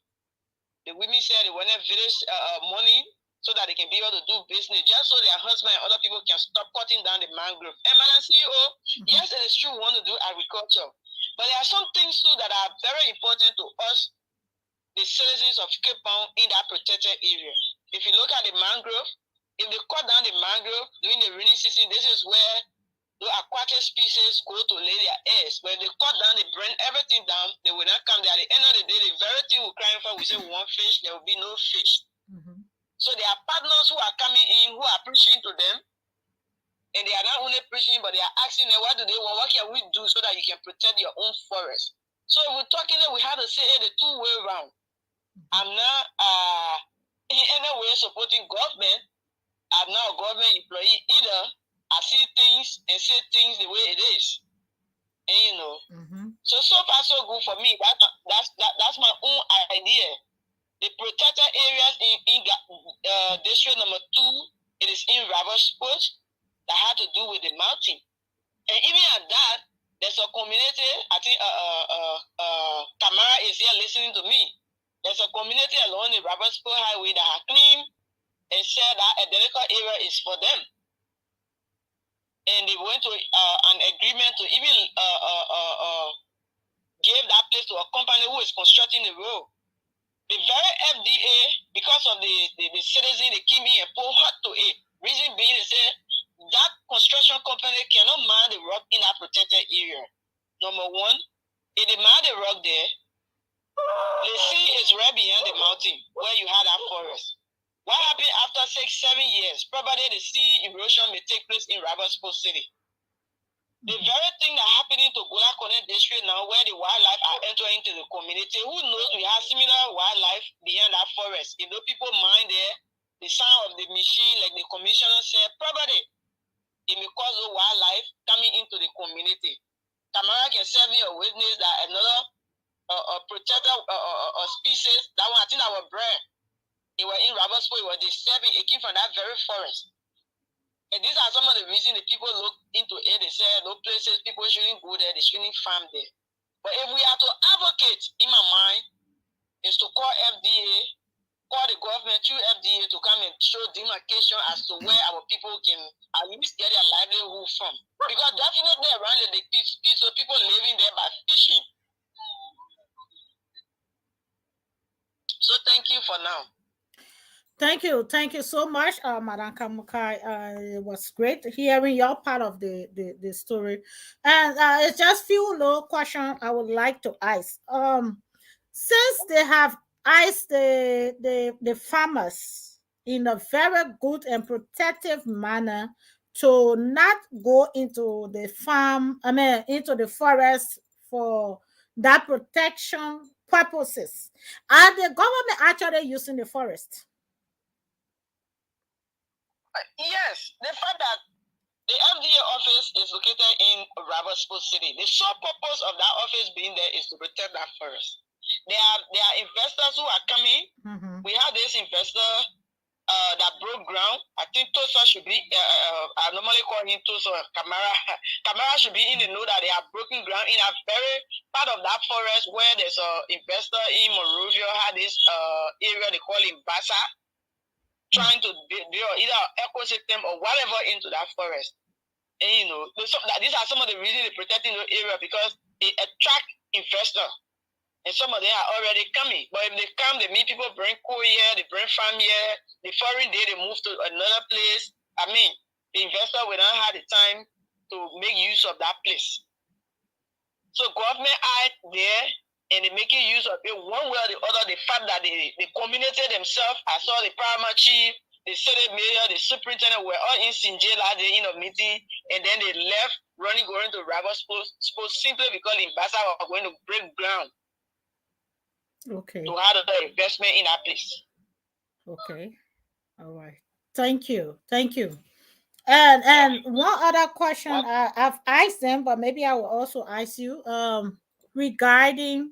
The women said they wanted village money so that they can be able to do business, just so their husband and other people can stop cutting down the mangrove. And Madam CEO, yes, it is true we want to do agriculture, but there are some things too that are very important to us, the citizens of Cape Town in that protected area. If you look at the mangrove, if they cut down the mangrove during the rainy season, this is where the aquatic species go to lay their eggs. When they cut down, they burn everything down, they will not come there. At the end of the day, the very thing we're crying for, we say we want fish, there will be no fish. So there are partners who are coming in, who are preaching to them, and they are not only preaching, but they are asking them, what do they want? What can we do so that you can protect your own forest? So if we're talking that we have to say it the two-way round. I'm not in any way supporting government. I'm not a government employee either. I see things and say things the way it is. And you know. So far so good for me. That's my own idea. The protected areas in district number 2, it is in Ravenscourt that had to do with the mountain. And even at that, there's a community, I think Tamara is here listening to me. There's a community along the Ravenscourt Highway that have claimed and said that a delicate area is for them. And they went to an agreement to even give that place to a company who is constructing the road. The very FDA, because of the citizens, they came in and put hot to it. Reason being, they said that construction company cannot mine the rock in that protected area. Number one, if they mine the rock there, the sea is right behind the mountain where you had that forest. What happened after 6-7 years? Probably the sea erosion may take place in Ravenscourt City. The very thing that happening to Gola Connect district now, where the wildlife are entering into the community, who knows we have similar wildlife behind that forest. If those people mine there, the sound of the machine, like the commissioner said, probably it may cause the wildlife coming into the community. Tamara can serve me a witness that another protected species, that one I think our brand, it was in Ravenscourt, it was disturbing, it came from that very forest. And these are some of the reasons the people look into it. They say those places people shouldn't go there, they shouldn't farm there. But if we are to advocate, in my mind, is to call FDA, call the government through FDA to come and show demarcation as to where our people can at least get their livelihood from. Because definitely around the people living there by fishing. So thank you for now. Thank you so much, Madam Kamukai. It was great hearing your part of the story, and it's just few little questions I would like to ask. Since they have asked the farmers in a very good and protective manner to not go into the farm, into the forest for that protection purposes, are the government actually using the forest? Yes, the fact that the FDA office is located in Ravenscourt City. The sole purpose of that office being there is to protect that forest. There are investors who are coming. We have this investor that broke ground. I think Tosa should be, I normally call him Tosa Kamara. Kamara should be in the know that they are broken ground in a very part of that forest where there's an investor in Morovia had this area they call it Basa, trying to build either ecosystem or whatever into that forest. And you know, these are some of the reasons they're protecting the area, because it attract investors. And some of them are already coming. But if they come, they meet people bring coal here, they bring farm here. The foreign day, they move to another place. I mean, the investor will not have the time to make use of that place. So government are there, and they're making use of it one way or the other. The fact that the community themselves, I saw the paramount chief, the city mayor, the superintendent were all in Sinjela day in a meeting, and then they left going to Ravenscourt simply because the ambassador were going to break ground. Okay. To have the investment in that place. Okay. All right. Thank you. And one other question I've asked them, but maybe I will also ask you. regarding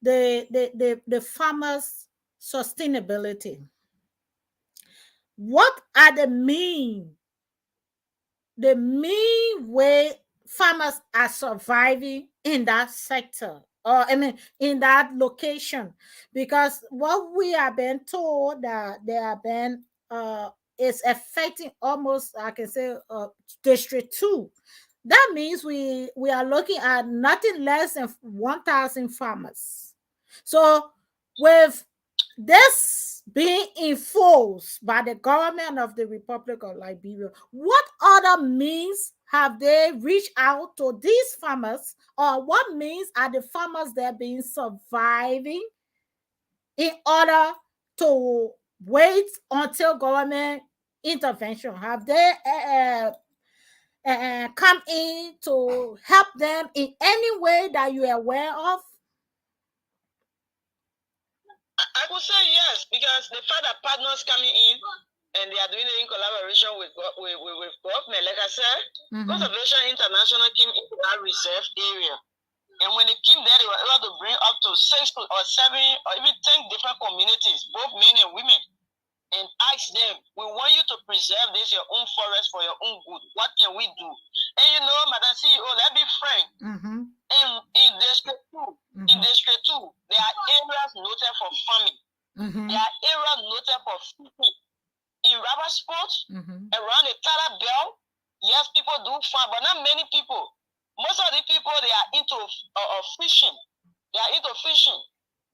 the farmers' sustainability. What are the main way farmers are surviving in that sector, or I mean in that location? Because what we have been told that they have been is affecting almost, I can say, district 2. That means we are looking at nothing less than 1,000 farmers. So with this being enforced by the government of the Republic of Liberia, what other means have they reached out to these farmers, or what means are the farmers there being surviving in order to wait until government intervention? Have they come in to help them in any way that you are aware of? I would say yes, because the fact that partners coming in and they are doing it in collaboration with government, like I said, Conservation International came into that reserve area. And when they came there, they were able to bring up to 6 or 7 or even 10 different communities, both men and women, and ask them, we want you to preserve this, your own forest, for your own good. What can we do? And you know, Madam CEO, let's be frank. In District 2, there are areas noted for farming. There are areas noted for fishing. In rubber sports, around the Tara Bell, yes, people do farm, but not many people. Most of the people, they are into fishing. They are into fishing.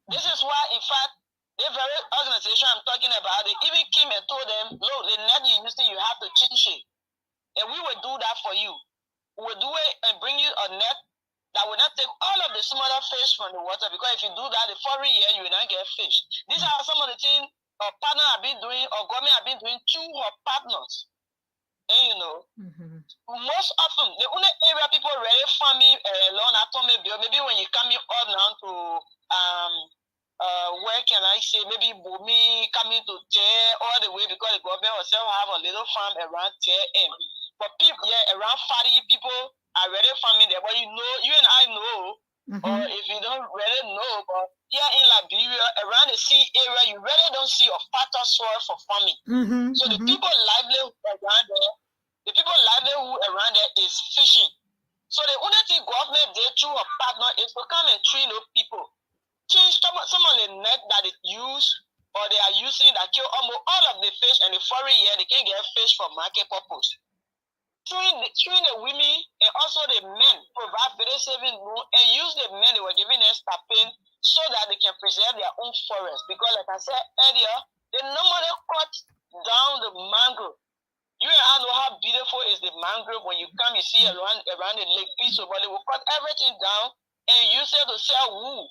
This is why, in fact, the very organization I'm talking about, they even came and told them, look, the net you're using, you have to change it. And we will do that for you. We will do it and bring you a net that will not take all of the smaller fish from the water, because if you do that the following year, you will not get fish. These are some of the things our partner have been doing, or government have been doing to our partners. And you know, most often, the only area people really farming along maybe when you coming up now to where can I say, maybe Bumi coming to Chair all the way, because the government herself have a little farm around Chair M. But people, yeah, around 40 people are really farming there. But you know, you and I know, or if you don't really know, but here in Liberia, around the sea area, you really don't see a fertile soil for farming. So the people livelihood around there is fishing. So the only thing government did through a partner is to come and train those people. Change some of the net that it use, or they are using, that kill almost all of the fish, and the foreign year they can get fish for market purpose. Train the women and also the men, provide very saving room, and use the men they were giving them stipend so that they can preserve their own forest. Because like I said earlier, they normally cut down the mangrove. You and I know how beautiful is the mangrove. When you come, you see around the lake piece, but they will cut everything down and use it to sell wool.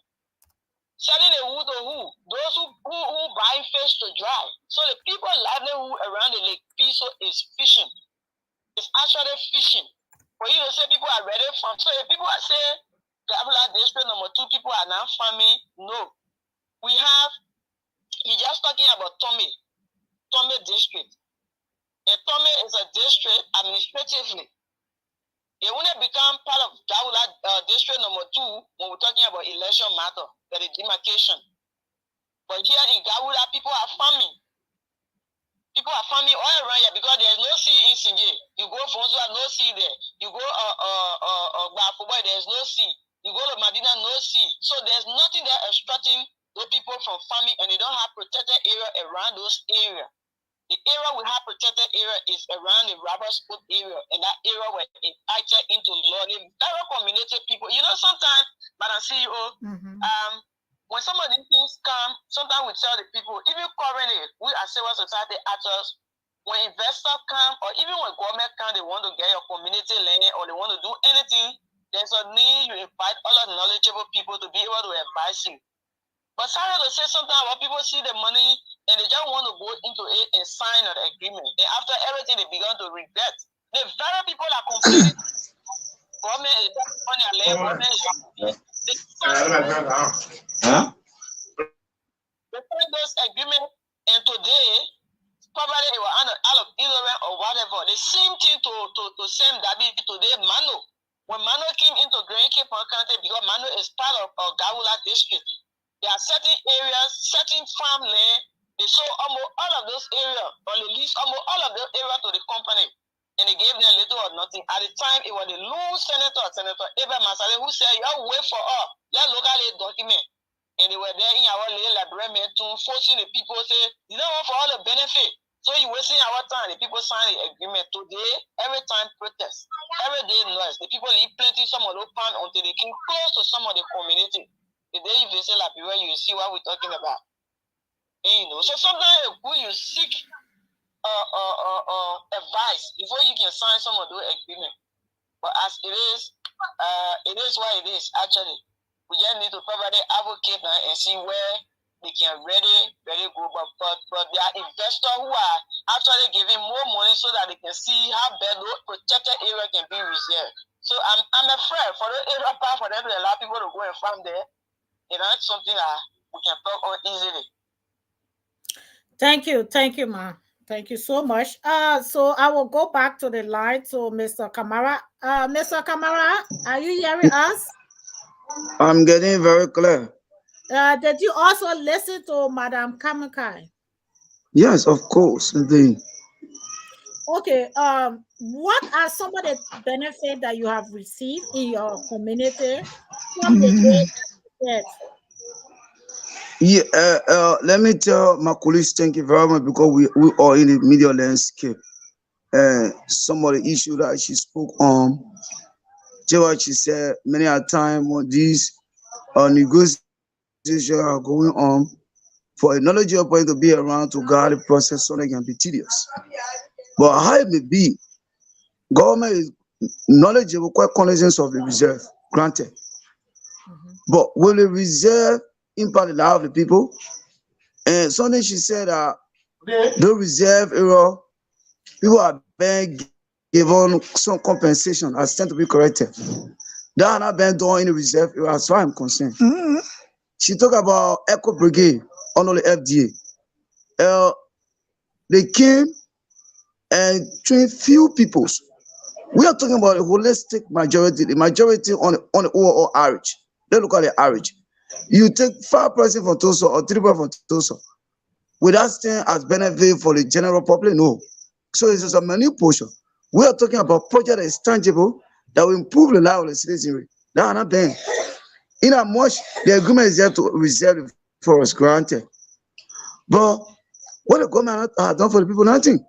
Selling the wool to who? Those who buy fish to dry. So the people livelihood around the lake piece is fishing. It's actually fishing. For you to say people are ready farm. So if people are saying Gabula district number 2, people are now farming, no. We have, you're just talking about Tome district. And Tome is a district administratively. It wouldn't become part of Gabula district number 2 when we're talking about election matter, that is demarcation. But here in Gabula, people are farming. People are farming all around here because there's no sea in Sinje. You go Fonzua, no sea there. You go Bafuboy, there's no sea. You go to Madina, no sea. So there's nothing there obstructing those people from farming, and they don't have protected area around those areas. The area we have protected area is around the rubber sport area, and that area where it acted into law. The very community people, you know, sometimes, Madam CEO, when some of these things come, sometimes we tell the people, even currently, we as civil society actors, when investors come, or even when government come, they want to get your community land, or they want to do anything, there's a need you invite all of the knowledgeable people to be able to advise you. But sorry to say, sometimes when people see the money and they just want to go into it and sign an agreement, and after everything, they begin to regret. The very people are complaining. Government is on their land, government is they sign those agreements, and today, probably it was out of ignorance or whatever. The same thing to Sam David today, Mano. When Mano came into Grand Cape County, because Mano is part of Gawula district, there are certain areas, certain farmland, they sold almost all of those areas, or they leased almost all of those areas to the company, and they gave them little or nothing. At the time, it was the lone senator, Senator Abraham Masale, who said, "You wait for us, let's look at the document." And they were there in our little library to forcing the people, say, "You don't want for all the benefit. So you're wasting our time." The people sign the agreement. Today, every time protest, every day noise. The people leave plenty some of those pound until they came close to some of the community. The day you visit Liberia, you see what we're talking about. And you know, so sometimes when you seek advice before you can sign some of those agreements. But as it is what it is actually. We just need to probably advocate now and see where they can really go. But there are investors who are actually giving more money so that they can see how bad those protected area can be reserved. So I'm afraid for the area part for them to allow people to go and farm there. You know, it's something that we can talk on easily. Thank you, ma. Thank you so much. So I will go back to the line to Mr. Kamara. Mr. Kamara, are you hearing us? I'm getting very clear. Did you also listen to Madam Kamakai? Yes, of course, indeed. Okay. What are some of the benefits that you have received in your community from the aid that Yeah, let me tell my colleagues thank you very much because we are in the media landscape. Some of the issues that she spoke on, what she said many a time when these negotiations are going on, for a knowledgeable point to be around to guide the process so they can be tedious. But how it may be, government is knowledgeable, quite cognizant of the reserve, granted. But will the reserve impact the life of the people? And something she said that the reserve area, people are being given some compensation as tend to be corrected. That are not being done in the reserve area as far as I'm concerned. She talked about Eco Brigade under the FDA. They came and trained few peoples. We are talking about a holistic majority, the majority on the overall average. Let's look at the average. You take 5% from Tulsa or 3% from Tulsa. Will that stand as benefit for the general public? No. So it's just a manipulation. We are talking about project that is tangible that will improve the life of the citizenry. That are not banned. In as much the agreement is there to reserve the forest, granted. But what the government has done for the people, nothing.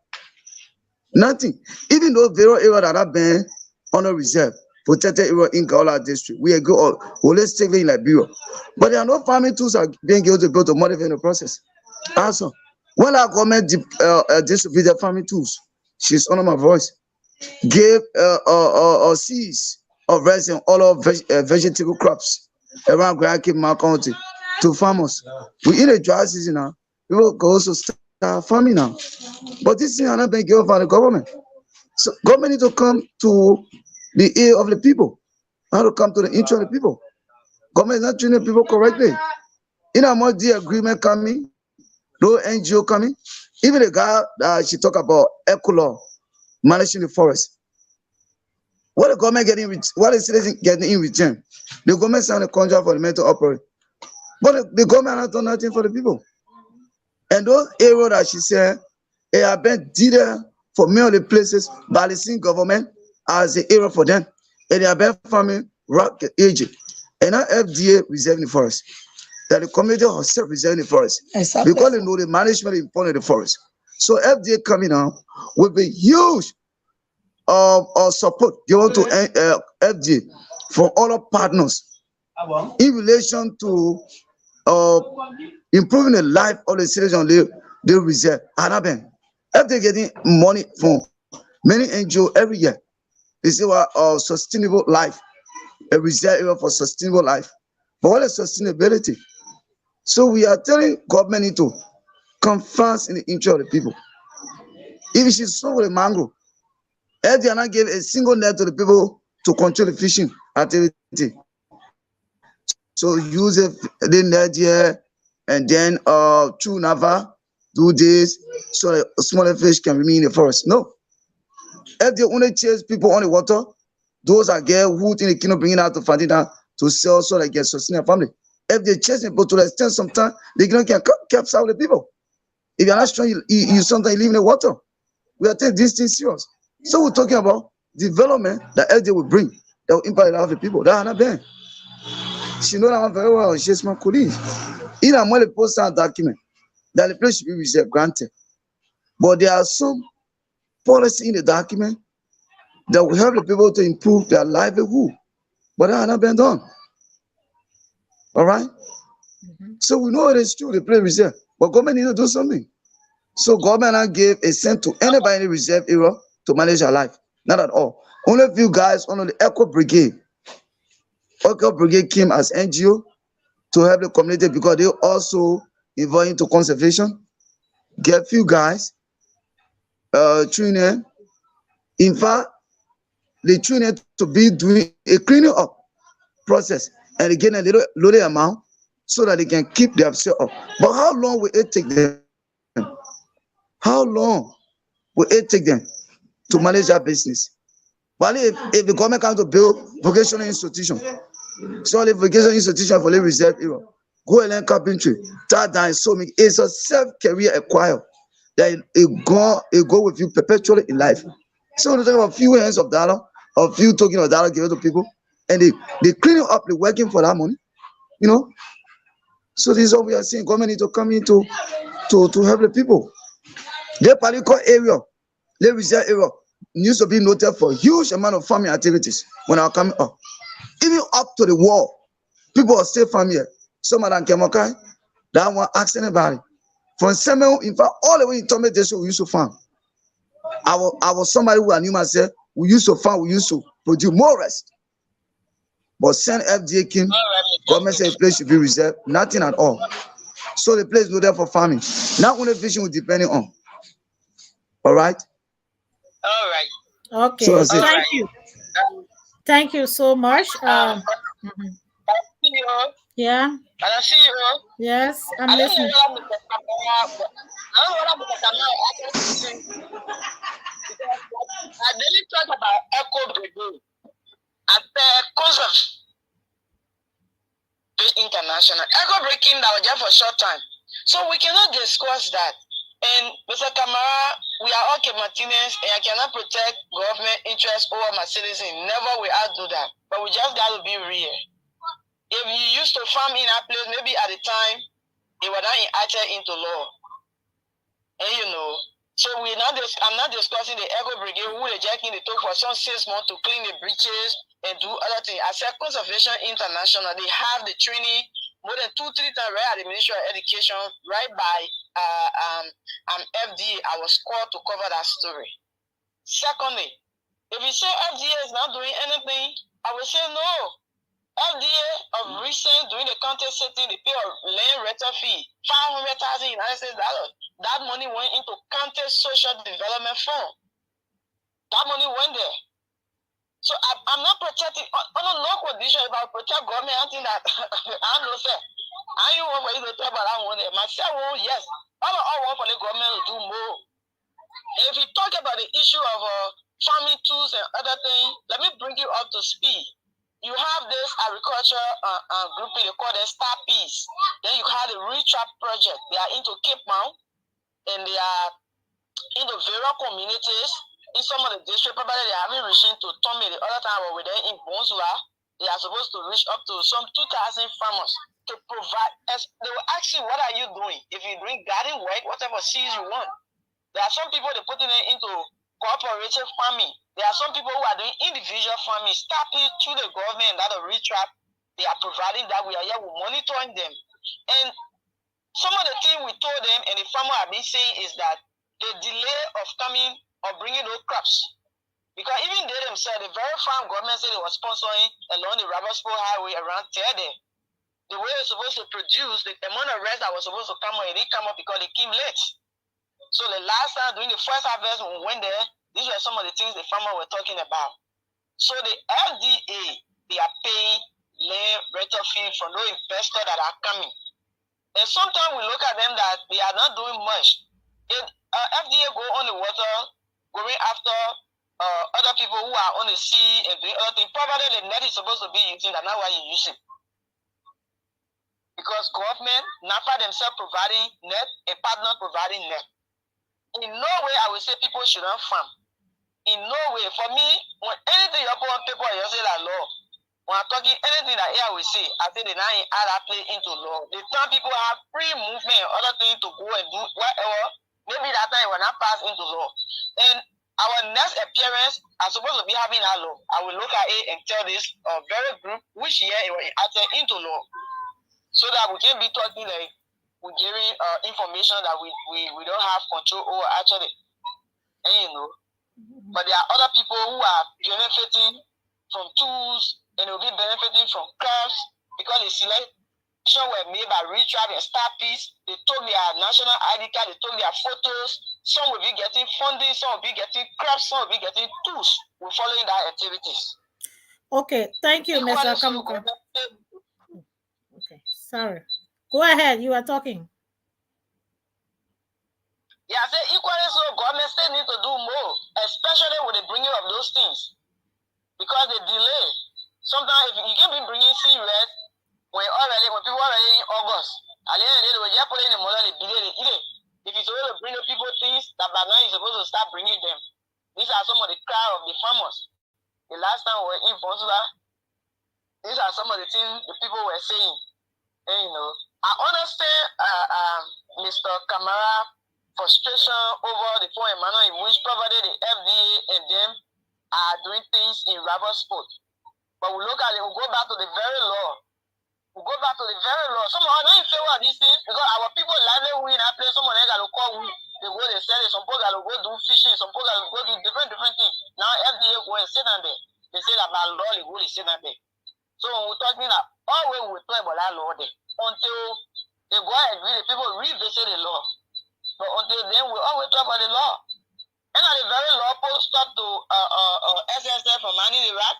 Nothing. Even though various areas that are banned on a reserve, protected area in Gawula district, we agree holistically in Liberia. But there are no farming tools are being given to build to modify the process. Also, when our government distributed farming tools, she's under my voice, gave seeds of rice and all of vegetable crops around Grand Cape County to farmers. We in a dry season now. People go also start farming now. But this thing has not been given by the government. So government need to come to the ear of the people. How to come to the interest of the people. Government is not treating people correctly. In a more the agreement coming, no NGO coming. Even the guy that she talk about Ecolaw managing the forest. What the government getting, what the citizen getting in return? The government signed a contract for the mental operate. But the government has done nothing for the people. And those areas that she said, they have been did for many of the places by the same government as the area for them. And they have been farming rock agent. And now FDA reserving the forest. That the community herself reserving the forest. Exactly. Because they know the management is important of the forest. So FDA coming out with a huge support given to FDA from other partners in relation to improving the life of the citizens they reserve. Hanaben, FDA getting money from many NGO every year. This is what sustainable life, a reserve area for sustainable life. But what is sustainability? So we are telling government to come first in the interest of the people. If she's sold with a mangrove, FDA not give a single net to the people to control the fishing activity. So use the net here and then through Nava, do this so that smaller fish can remain in the forest. No. FDA only chase people on the water, those are girls who think they cannot bring it out to Fadida to sell so they get sustain their family. If they chase people to the extent sometimes they cannot capture the people. If you're not strong, you sometimes live in the water. We are taking these things serious. So we're talking about development that LJ will bring that will impact a lot of the people. That Hannah Ben. She knows that one very well. She's my colleague. In a money post a document that the place should be reserved, granted. But there are some policy in the document that will help the people to improve their livelihood. But that Hannah been done. All right? So we know it is true, the place reserve. But government need to do something. So government now gave a cent to anybody in the reserve area to manage their life. Not at all. Only a few guys under the Echo Brigade. Echo Brigade came as NGO to help the community because they also involved into conservation. Get few guys, train. In fact, they train to be doing a cleaning up process and they get a little amount so that they can keep themselves up. But how long will it take them? How long will it take them to manage their business? But if the government comes to build vocational institution, so the vocational institution for the reserve area, go and learn carpentry, start down sewing. It's a self-career acquire that it go with you perpetually in life. So they take a few hands of dollar, a few token of dollar given to people, and they clean up, they working for that money, you know. So this is what we are saying. Government need to come in to help the people. The particular area, the reserve area, needs to be noted for huge amount of farming activities when I come up. Even up to the wall, people are still farming here. Some of them came okay. That one ask anybody. From Samuel, in fact, all the way in Tommy Desho, we used to farm. I was somebody who I knew myself. We used to farm, we used to produce more rest. But send FDA came, government said the place should be reserved, nothing at all. So the place is not there for farming. Not only fishing will depending on. All right. All right. Okay. So that's it. Thank you. Thank you so much. Mhm. Yeah. I see you. Yes, I'm I don't know listening. what Mr. Kamara, but I don't know what Mr. Kamara actually because I didn't talk about Echo Brigade at the conservation international. Echo breaking that was just for a short time. So we cannot discuss that. And Mr. Kamara, we are all Martinez, and I cannot protect government interest over my citizen. Never will I do that. But we just got to be real. If you used to farm in a place, maybe at the time, it was not enacted into law. And you know, so I'm not discussing the Echo Brigade who they jacking the talk for some 6 months to clean the breaches and do other things. I said Conservation International, they have the training more than 2-3 times right at the Ministry of Education, right by FDA. I was called to cover that story. Secondly, if you say FDA is not doing anything, I will say no. FDA of recent during the contest setting, they pay a land rental fee, $500,000 United States dollars. That money went into county social development fund. That money went there. So I'm not protecting under no condition. If I protect government, I think that I don't know, sir. I don't want for you to talk about that one there. Myself, oh yes, I want for the government to do more. And if you talk about the issue of farming tools and other things, let me bring you up to speed. You have this agriculture group, they call them Star Peace. Then you have the Retrap Project. They are into Cape Mount, and they are into various communities. In some of the districts, probably they haven't reached into Tommy. The other time we were there in Bonsula, they are supposed to reach up to some 2,000 farmers to provide. They will ask you, what are you doing? If you're doing garden work, whatever seeds you want. There are some people, they're putting it into cooperative farming. There are some people who are doing individual farming, starting through the government that are Retrap. They are providing that. We are here, we're monitoring them. And some of the things we told them and the farmer have been saying is that the delay of coming or bringing those crops. Because even they themselves, the very farm government said they were sponsoring along the Robertsport Highway around Tede. The way they're supposed to produce, the amount of rest that was supposed to come up, it didn't come up because they came late. So the last time during the first harvest when we went there, these were some of the things the farmer were talking about. So the FDA, they are paying land rental fee for no investor that are coming. And sometimes we look at them that they are not doing much. If FDA go on the water, going after other people who are on the sea and doing other things. Probably the net is supposed to be using that, not why you use it. Because government, NAFA themselves providing net, a partner providing net. In no way I will say people should not farm. In no way. For me, when anything you put on paper, you say that law. When I'm talking anything that here we say, I say they now add that play into law. The time people have free movement, other things to go and do whatever, maybe that time will not pass into law. And our next appearance are supposed to be having a law. I will look at it and tell this very group which year it will enter into law, so that we can be talking like we're giving information that we don't have control over actually. And you know, but there are other people who are benefiting from tools and will be benefiting from crafts because the selection were made by Retribe and Starpiece. They took their national ID card, they took their photos. Some will be getting funding, some will be getting crafts, some will be getting tools. We're following that activities. Okay, thank you, Mr. Kamuka. Okay, sorry. Go ahead, you are talking. Yeah, I say equally so, government still need to do more, especially with the bringing of those things. Because they delay. Sometimes if you can be bringing C-Red, when people already in August, at the end of the day, they just put in the model, they delay it. If you're supposed to bring the people things, that by now you're supposed to start bringing them. These are some of the cry of the farmers. The last time we were in Bonsula, these are some of the things the people were saying. And, you know, I understand Mr. Kamara frustration over the point manner in which probably the FDA and them are doing things in rubber sport. But we look at it, we go back to the very law. Some are not in favor of these things because our people lively in that place, someone else got to call we. They go, they sell it, some people got to go do fishing, some people got to go do different things. Now FDA go and sit down there. They say that by law, they go and sit down there. So when we're talking that all way we talk about that law there until they go and agree, the people revisit the law. But until then, we always talk about the law. And at the very law post stop to SSF from mining the rock,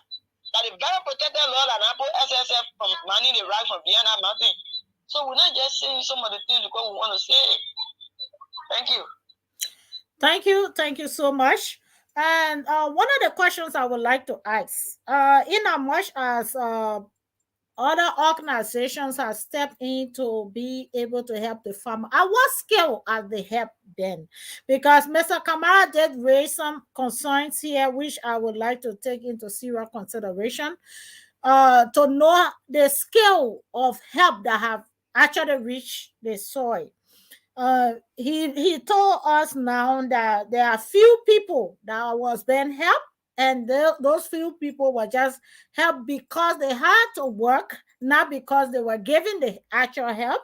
that the very protected law that I put SSF from mining the rock from beyond that mountain. So we're not just saying some of the things because we want to say it. Thank you. Thank you so much. And one of the questions I would like to ask, in as much as other organizations have stepped in to be able to help the farmer, at what scale are they help then? Because Mr. Kamara did raise some concerns here, which I would like to take into serious consideration, to know the scale of help that have actually reached the soil. He told us now that there are few people that was being helped, and those few people were just helped because they had to work, not because they were given the actual help.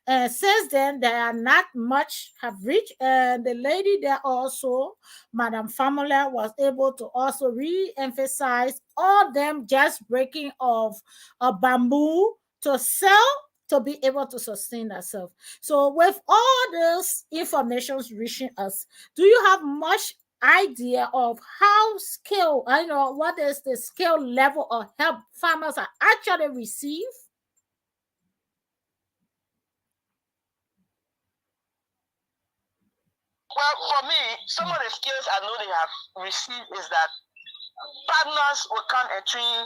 And since then, there are not much have reached. And the lady there also, Madam Famula, was able to also re-emphasize all them just breaking of a bamboo to sell to be able to sustain themselves. So with all this information reaching us, do you have much idea of how scale, I know what is the scale level of help farmers are actually receive? Well, for me, some of the skills I know they have received is that partners will come and train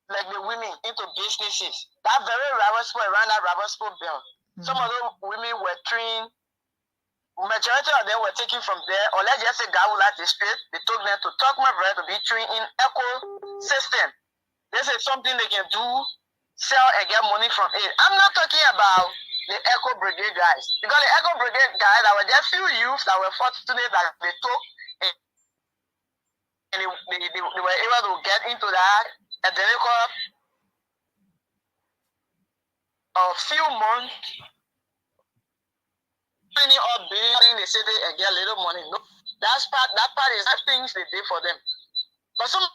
like the women into businesses. That very rubber sport around that rubber sport belt. Some of those women were trained. Majority of them were taken from there, or let's just say Gawula district. They took them to Tokma to be trained in eco system. This is something they can do, sell and get money from it. I'm not talking about the eco brigade guys, because the eco brigade guys, there were just few youths that were fortunate that they took and they were able to get into that, and then they got a few months training or building the city and get a little money. No, that part is not things they did for them. But some of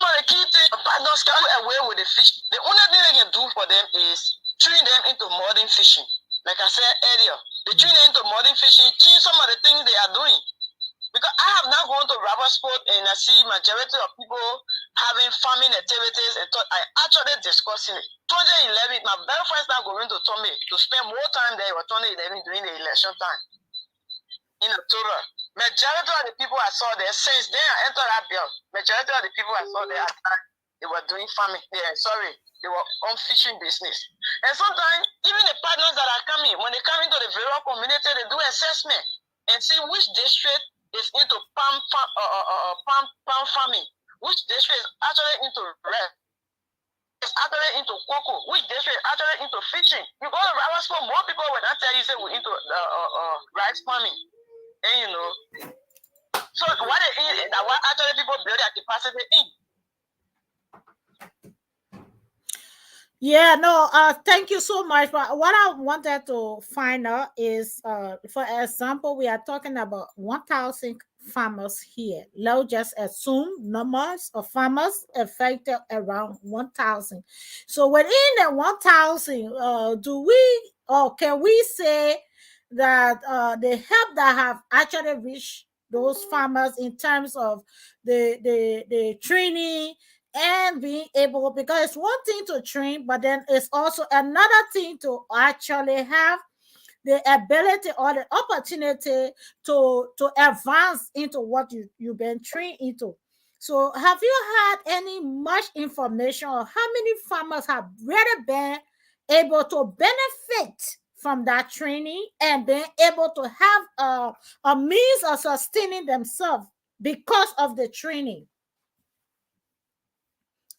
the key things, partners can go away with the fish. The only thing they can do for them is train them into modern fishing. Like I said earlier, they train them into modern fishing, change some of the things they are doing. Because I have now gone to rubber sport and I see majority of people having farming activities and I actually discussing it. 2011, my very first time going to Tommy to spend more time there was 2011 during the election time. in a Torah. Majority of the people I saw there, since then I entered that bill, majority of the people I saw there, they were doing farming. They were on fishing business. And sometimes, even the partners that are coming, when they come into the rural community, they do assessment and see which district is into palm farming, which district is actually into red, is actually into cocoa, which district is actually into fishing. You go to our school, more people will not tell you say we're into rice farming. And you know, so what it is that what actually people build their capacity in. Yeah, no, thank you so much. But what I wanted to find out is, for example, we are talking about 1,000 farmers here. Let's just assume numbers of farmers affected around 1,000. So within the 1,000, do we or can we say that the help that have actually reached those farmers in terms of the training and being able, because it's one thing to train, but then it's also another thing to actually have the ability or the opportunity to advance into what you've been trained into. So have you had any much information on how many farmers have really been able to benefit from that training and being able to have a means of sustaining themselves because of the training?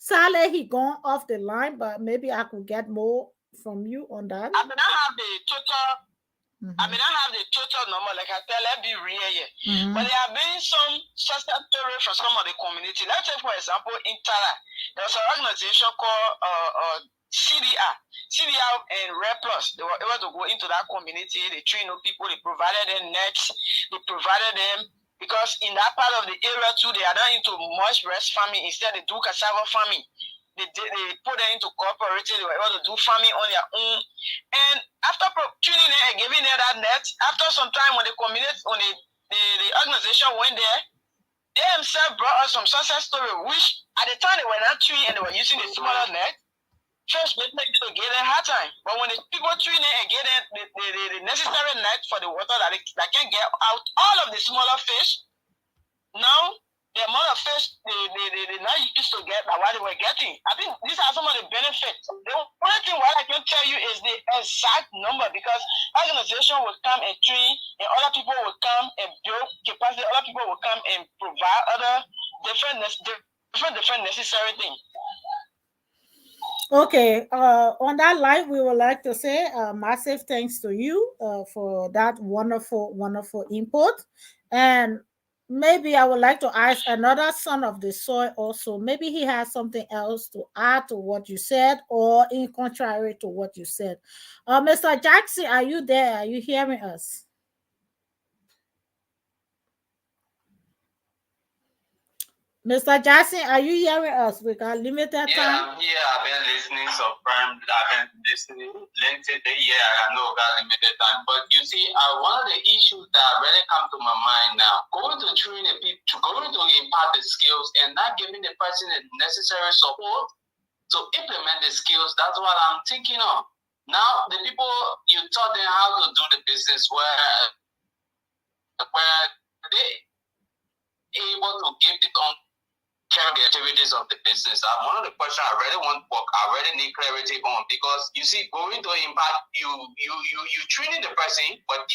Saleh, he gone off the line, but maybe I could get more from you on that. I may not have the total. I may not have the total number, like I tell, let's be real here. But there have been some success stories from some of the community. Let's say, for example, in Tara, there's an organization called CDR. CDR and Red Plus, they were able to go into that community. They train people, they provided them nets, they provided them. Because in that part of the area too, they are not into much rice farming. Instead, they do cassava farming. They put them into cooperative. They were able to do farming on their own. And after tuning in and giving them that net, after some time when the community, when the organization went there, they themselves brought us some success story, which at the time they were not trained and they were using the smaller net. First, they make to get a hard time. But when the people train it and get the necessary net for the water that can get out all of the smaller fish, now the amount of fish they not used to get by what they were getting. I think these are some of the benefits. The only thing what I can tell you is the exact number, because organization will come and train and other people will come and build capacity, other people will come and provide other different necessary things. Okay, on that line, we would like to say massive thanks to you for that wonderful input. And maybe I would like to ask another son of the soil also. Maybe he has something else to add to what you said, or in contrary to what you said. Mr. Jackson, are you there? Are you hearing us? Mr. Jackson, are you hearing us? We got limited time. Yeah, I'm here. I've been listening. I've been listening. Yeah, I know got limited time. But you see, one of the issues that really come to my mind now, going to train the people, going to impart the skills and not giving the person the necessary support to implement the skills. That's what I'm thinking of. Now, the people, you taught them how to do the business where they able to give the the activities of the business. One of the questions I really need clarity on, because you see, going to impact you training the person, but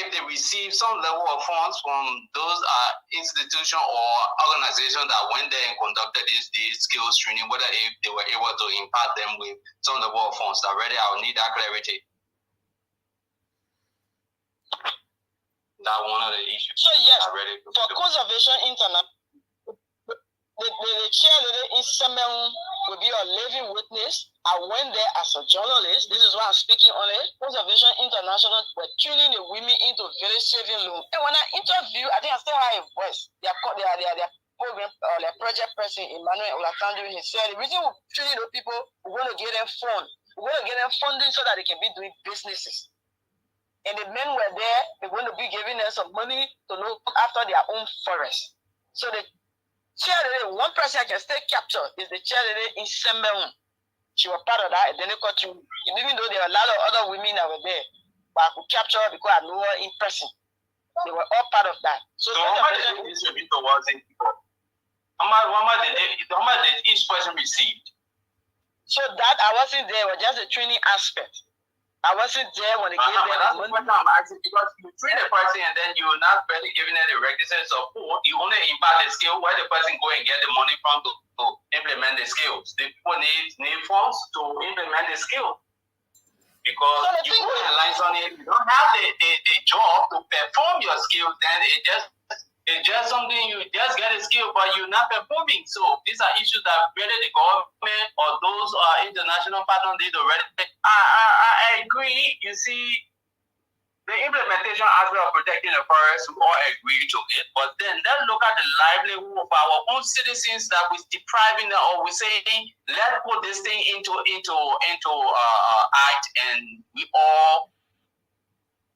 if they receive some level of funds from those institutions or organizations that went there and conducted this skills training, whether if they were able to impact them with some level of funds, I will need that clarity. That one of the issues. So yes, for Conservation International, the chairleader in Semen will be a living witness. I went there as a journalist. This is why I'm speaking on it. Conservation International were tuning the women into village saving loan. And when I interview, I think I still have a voice. Their program or their project person, Emmanuel Olatandu, he said the reason we're tuning those people, we're going to get them funds. We're going to get them funding so that they can be doing businesses. And the men were there, they're going to be giving them some money to look after their own forest. So the chairleader, one person I can still capture is the chairleader in Semen. She was part of that identical team. Even though there were a lot of other women that were there, but I could capture her because I know her in person. They were all part of that. So how much did they distribute towards it? How much did each person received? So that I wasn't there. It was just a training aspect. I wasn't there when they gave them that's the question I'm asking, because you train the person and then you're not really giving them the requisite support. You only impart the skill where the person go and get the money from to implement the skills. The people need funds to implement the skill. Because so you put the lines on it, you don't have the job to perform your skills, then it's just something you just get a skill, but you're not performing. So these are issues that really the government or those international partners need already. I agree. You see, the implementation aspect of protecting the forest, we all agree to it. But then let's look at the livelihood of our own citizens that we're depriving them, or we're saying, let's put this thing into act, and we all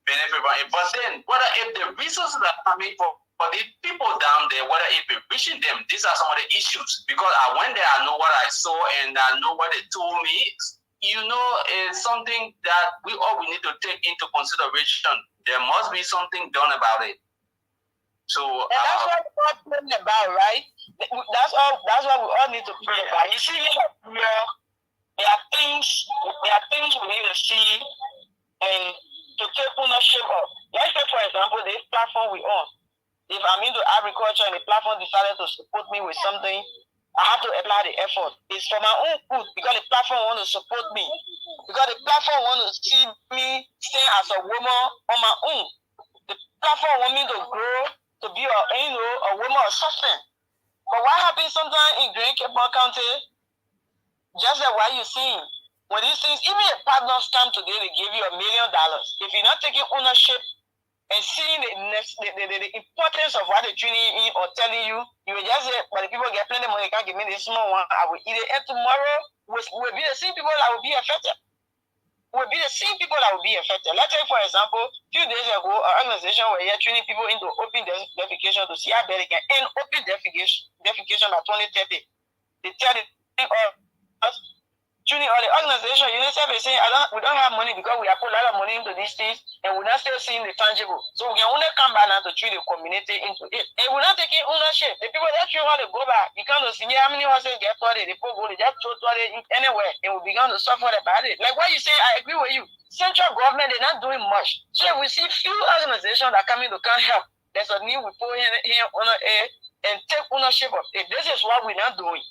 benefit from it. But then, whether if the resources are coming for the people down there, whether if we're reaching them, these are some of the issues. Because I went there, I know what I saw, and I know what they told me. You know, it's something that we need to take into consideration. There must be something done about it. So and that's what we're all praying about, right? That's what we all need to pray about. You see, there are things we need to see and to take ownership of. Let's say, for example, this platform we own. If I'm into agriculture and the platform decided to support me with something, I have to apply the effort. It's for my own good, because the platform want to support me. Because the platform want to see me stay as a woman on my own. The platform want me to grow to be a woman of substance. But what happens sometimes in Grand Cape County, just like what you're seeing, when these things, even if partners come today, they give you $1 million. If you're not taking ownership and seeing the importance of what they're tuning in or telling you, you will just say, but the people get plenty of money, can't give me this small one, I will eat it. And tomorrow will be the same people that will be affected. Will be the same people that will be affected. Let's take, for example, a few days ago, an organization where you're training people into open defecation to see how better they can end open defecation at 2030. They tell us, tuning all the organization, UNICEF is saying, we don't have money because we have put a lot of money into these things and we're not still seeing the tangible. So we can only come back now to treat the community into it. And we're not taking ownership. The people that you want to go back, you can't see how many horses get flooded, the people go, they just throw it anywhere and we begin to suffer about it. Like what you say, I agree with you. Central government, they're not doing much. So if we see few organizations that come in to can't help, there's a need we put here on the air and take ownership of it. This is what we're not doing.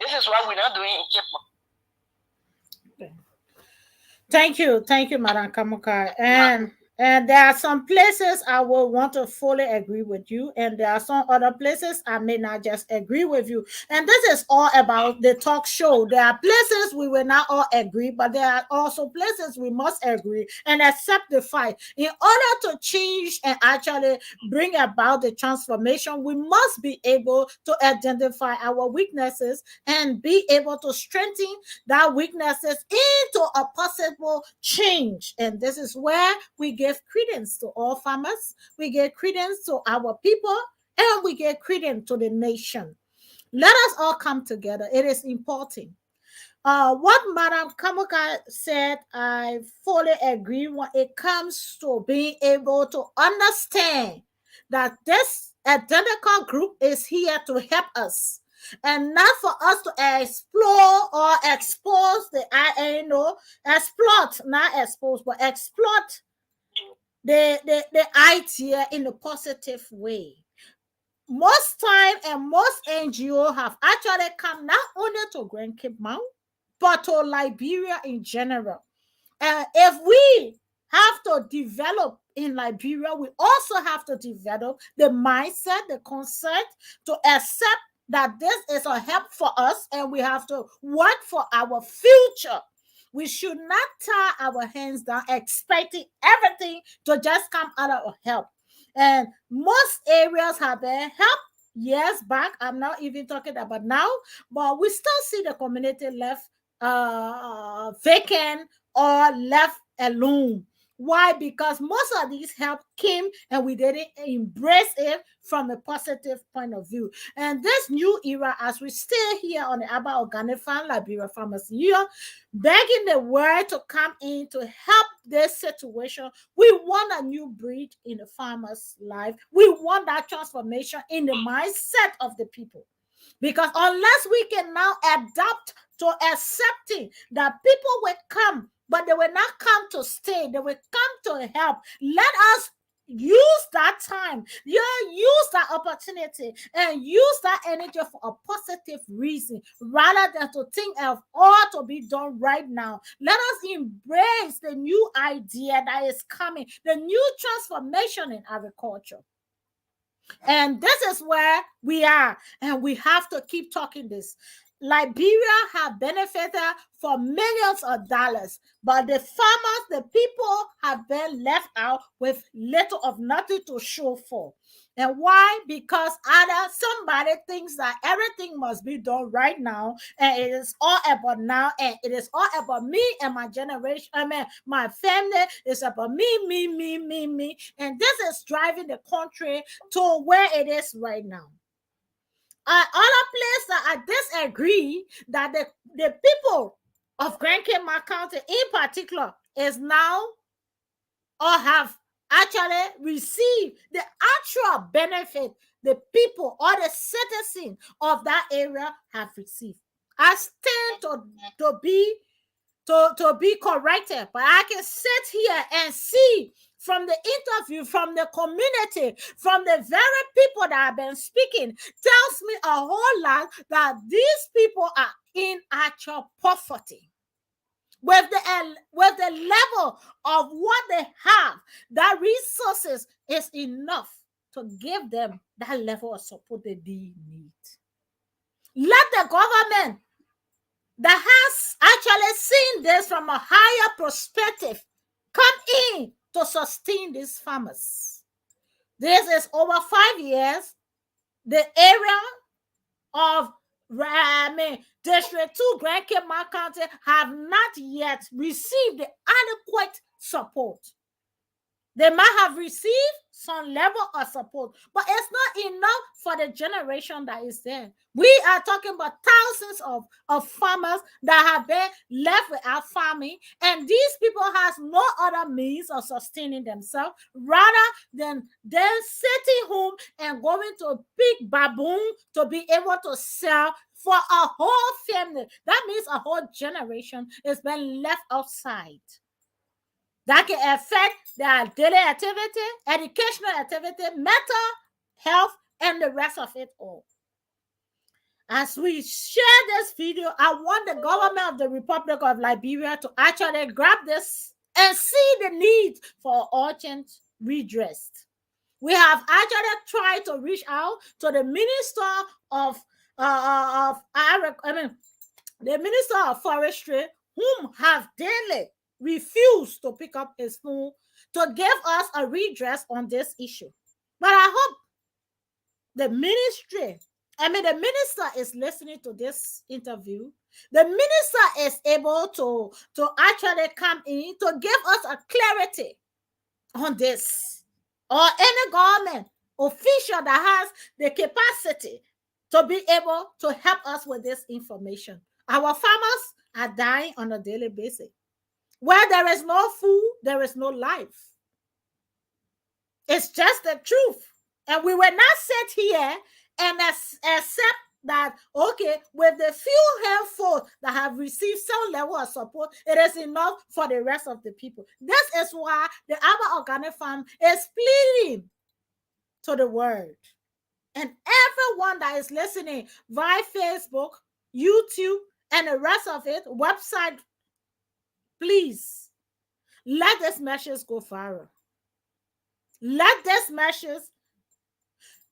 This is what we're not doing in Cape Town. Thank you, Madam Kamuka. And there are some places I will want to fully agree with you, and there are some other places I may not just agree with you. And this is all about the talk show. There are places we will not all agree, but there are also places we must agree and accept the fight. In order to change and actually bring about the transformation, we must be able to identify our weaknesses and be able to strengthen that weaknesses into a possible change. And this is where we give credence to all farmers, we give credence to our people, and we give credence to the nation. Let us all come together. It is important. What Madam Kamuka said, I fully agree when it comes to being able to understand that this identical group is here to help us and not for us to explore or expose exploit, not expose, but exploit the idea in a positive way. Most time and most NGO have actually come not only to Grand Cape Mount, but to Liberia in general. And if we have to develop in Liberia, we also have to develop the mindset, the concept to accept that this is a help for us and we have to work for our future. We should not tie our hands down expecting everything to just come out of help. And most areas have been helped years back. I'm not even talking about now, but we still see the community left vacant or left alone. Why? Because most of these help came and we didn't embrace it from a positive point of view. And this new era, as we stay here on the Aba Organic Farm, Liberia Farmers Union, begging the world to come in to help this situation. We want a new breed in the farmer's life. We want that transformation in the mindset of the people. Because unless we can now adapt to accepting that people will come, but they will not come to stay, they will come to help. Let us use that time, use that opportunity, and use that energy for a positive reason rather than to think of all to be done right now. Let us embrace the new idea that is coming, the new transformation in agriculture. And this is where we are, and we have to keep talking this. Liberia have benefited for millions of dollars, but the farmers, the people have been left out with little of nothing to show for. And why? Because either somebody thinks that everything must be done right now, and it is all about now, and it is all about me and my generation. I mean, my family. It's about me. And this is driving the country to where it is right now. Other place that I disagree that the people of Grand Cape County in particular is now or have actually received the actual benefit the people or the citizens of that area have received. I stand to be corrected, but I can sit here and see from the interview, from the community, from the very people that have been speaking, tells me a whole lot that these people are in actual poverty. With the level of what they have, that resources is enough to give them that level of support they need. Let the government that has actually seen this from a higher perspective come in to sustain these farmers. This is over 5 years. The area of District 2, Grand Cape County, have not yet received the adequate support. They might have received some level of support, but it's not enough for the generation that is there. We are talking about thousands of farmers that have been left without farming, and these people has no other means of sustaining themselves rather than them sitting home and going to pick baboon to be able to sell for a whole family. That means a whole generation is being left outside. That can affect their daily activity, educational activity, mental health, and the rest of it all. As we share this video, I want the government of the Republic of Liberia to actually grab this and see the need for urgent redress. We have actually tried to reach out to the Minister of the Minister of Forestry, whom have daily refused to pick up his phone to give us a redress on this issue. But I hope the minister is listening to this interview. The minister is able to actually come in to give us a clarity on this, or any government official that has the capacity to be able to help us with this information. Our farmers are dying on a daily basis. Where there is no food, there is no life. It's just the truth. And we will not sit here and accept that, okay, with the few handful that have received some level of support, it is enough for the rest of the people. This is why the Abba Organic Farm is pleading to the world. And everyone that is listening via Facebook, YouTube, and the rest of it, website, please, let this message go viral. Let this message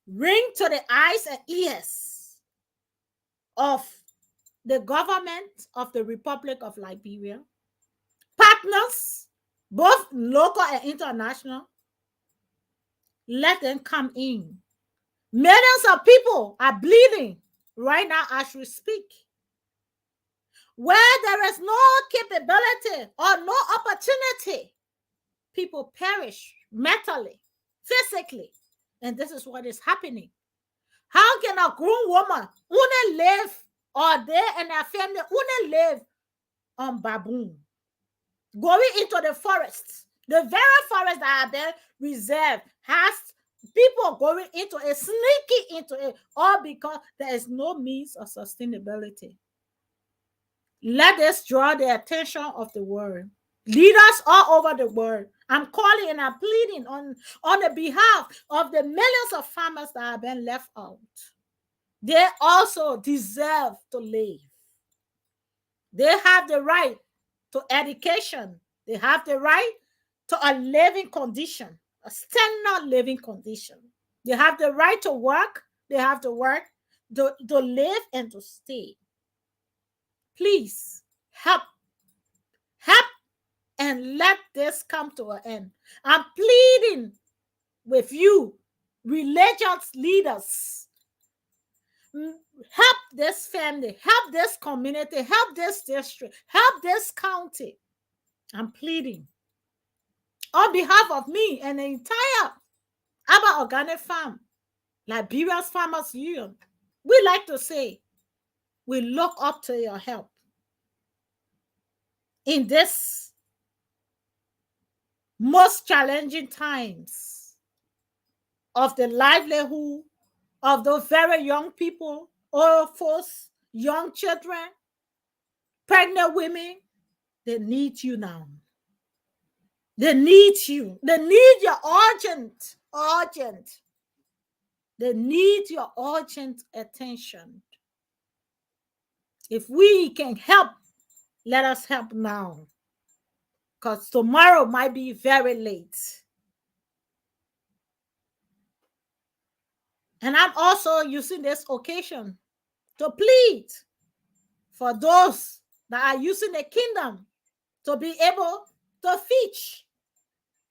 ring to the eyes and ears of the government of the Republic of Liberia, partners, both local and international. Let them come in. Millions of people are bleeding right now as we speak. Where there is no capability or no opportunity, people perish mentally, physically, and this is what is happening. How can a grown woman only live, or they and their family only live on baboon? going into the forest. The very forest that have been reserved has people going into it, sneaking into it, all because there is no means of sustainability. Let us draw the attention of the world. Leaders all over the world. I'm calling and I'm pleading on the behalf of the millions of farmers that have been left out. They also deserve to live. They have the right to education. They have the right to a living condition, a standard living condition. They have the right to work. They have the work to live and to stay. Please help and let this come to an end. I'm pleading with you, religious leaders. Help this family, help this community, help this district, help this county. I'm pleading on behalf of me and the entire Aba Organic Farm, Liberia's Farmers Union. We like to say, we look up to your help in this most challenging times of the livelihood of those very young people, old folks, young children, pregnant women. They need you now. They need you. They need your urgent. They need your urgent attention. If we can help, let us help now. Because tomorrow might be very late. And I'm also using this occasion to plead for those that are using the kingdom to be able to fish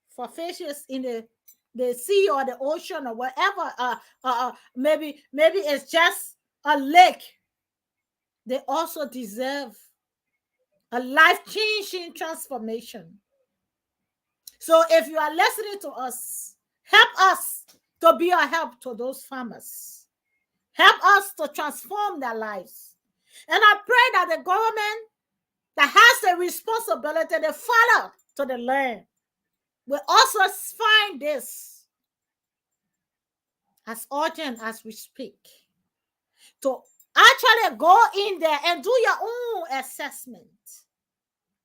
for fishes in the sea or the ocean or whatever. Maybe it's just a lake. They also deserve a life-changing transformation. So if you are listening to us, help us to be a help to those farmers. Help us to transform their lives. And I pray that the government that has the responsibility, the father to the land, will also find this as urgent as we speak. To actually go in there and do your own assessment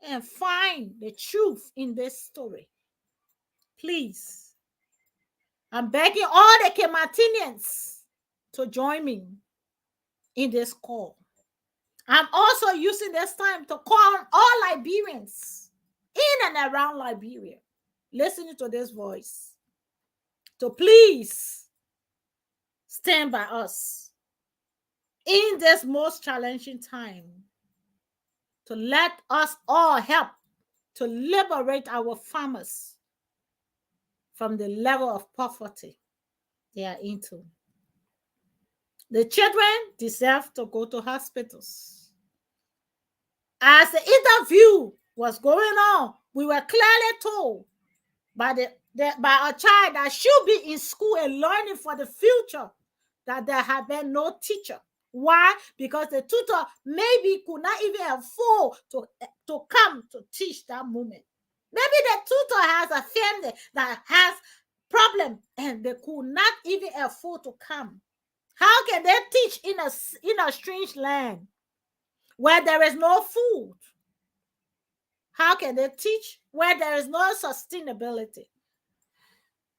and find the truth in this story. Please, I'm begging all the Kematinians to join me in this call. I'm also using this time to call on all Liberians in and around Liberia, listening to this voice, to please stand by us in this most challenging time, to let us all help to liberate our farmers from the level of poverty they are into. The children deserve to go to hospitals. As the interview was going on, we were clearly told by by a child that should be in school and learning for the future that there had been no teacher. Why? Because the tutor maybe could not even afford to come to teach that moment. Maybe the tutor has a family that has problem and they could not even afford to come. How can they teach in a strange land where there is no food? How can they teach where there is no sustainability?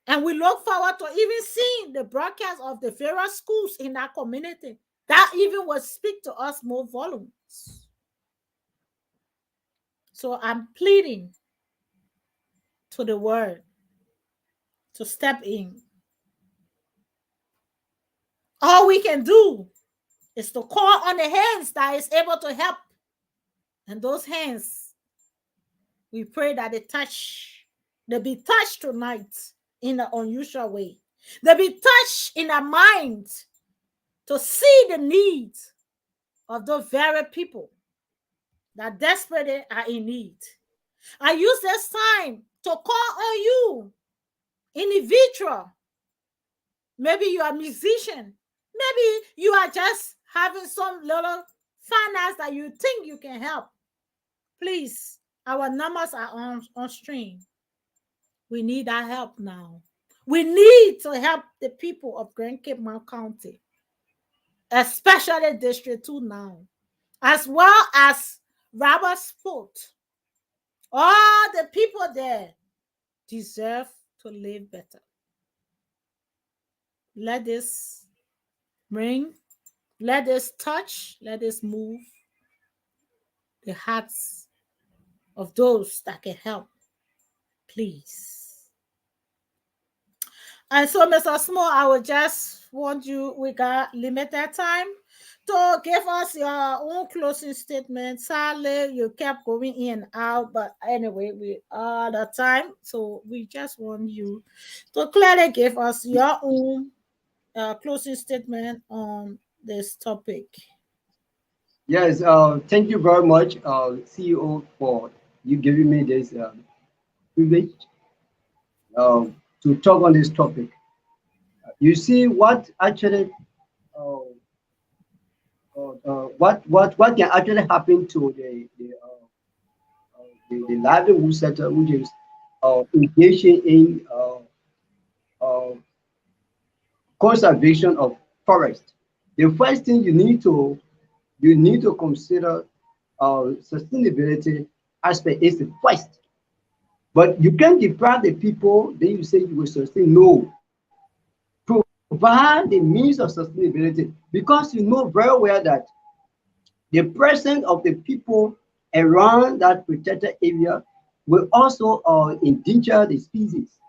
And we look forward to even seeing the broadcast of the various schools in that community that even will speak to us more volumes. So I'm pleading to the world to step in. All we can do is to call on the hands that is able to help. And those hands, we pray that they be touched tonight in an unusual way. They be touched in their mind to see the needs of those very people that desperately are in need. I use this time to call on you, individual. Maybe you are a musician. Maybe you are just having some little finance that you think you can help. Please Our numbers are on stream. We need our help now. We need to help the people of Grand Cape Mount County, especially District 2 now, as well as Robert Sport. All the people there deserve to live better. Let this ring, let this touch, let this move the hearts of those that can help, please. And so, Mr. Small, I would just want you, we got limited time, to give us your own closing statement. Sadly, you kept going in and out, but anyway, we are the time, so we just want you to clearly give us your own closing statement on this topic. Yes, thank you very much, CEO, for you giving me this privilege uh, to talk on this topic. You see, what actually, uh, what can actually happen to the livelihood sector, which is engaging in uh, conservation of forest. The first thing you need to consider sustainability aspect is the first. But you can't deprive the people, then you say you will sustain. No. Provide the means of sustainability because you know very well that the presence of the people around that protected area will also endanger the species.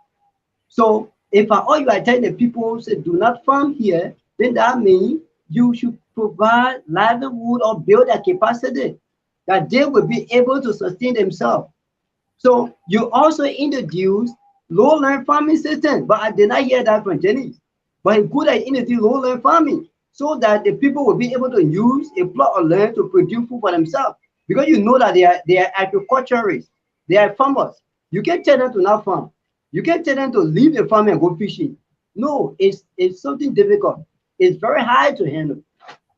So if all you are telling the people say do not farm here, then that means you should provide livelihood or build a capacity that they will be able to sustain themselves. So you also introduce low-land farming system, but I did not hear that from Jenny. But it's good at introduce low-land farming so that the people will be able to use a plot of land to produce food for themselves. Because you know that they are agriculturists, they are farmers. You can't tell them to not farm. You can't tell them to leave the farm and go fishing. No, it's something difficult. It's very hard to handle.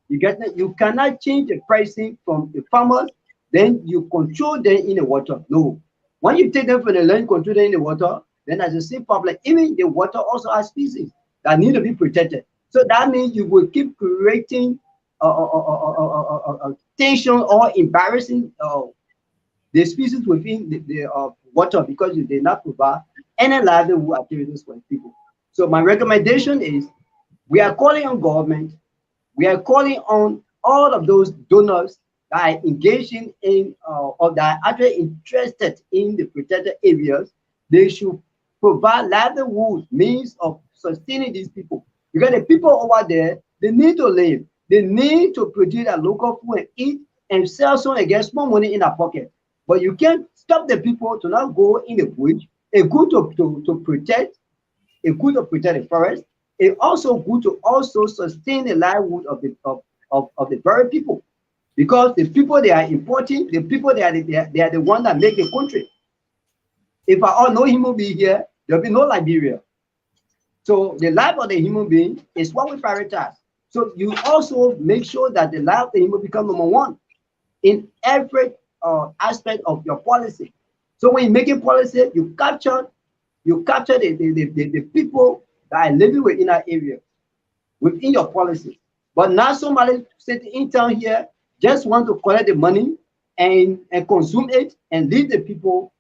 You get that? You cannot change the pricing from the farmers, then you control them in the water. No. When you take them from the land, control them in the water, then there's the same problem. Even the water also has species that need to be protected. So that means you will keep creating tension or embarrassing the species within the water because you did not provide any livelihood activities for people. So my recommendation is we are calling on government, we are calling on all of those donors that are engaging in or that are actually interested in the protected areas. They should provide livelihood means of sustaining these people. Because the people over there, they need to live. They need to produce their local food and eat and sell so they get small money in their pocket. But you can't stop the people to not go in the bush. It's good to protect, it's good to protect the forest. It's also good to also sustain the livelihood of the very people. Because the people they are importing, the people they are the one that make the country. If I all know human being here, there'll be no Liberia. So the life of the human being is what we prioritize. So you also make sure that the life of the human become number one in every aspect of your policy. So when you're making policy, you capture the people that are living within that area, within your policy. But not somebody sitting in town here just want to collect the money and consume it and leave the people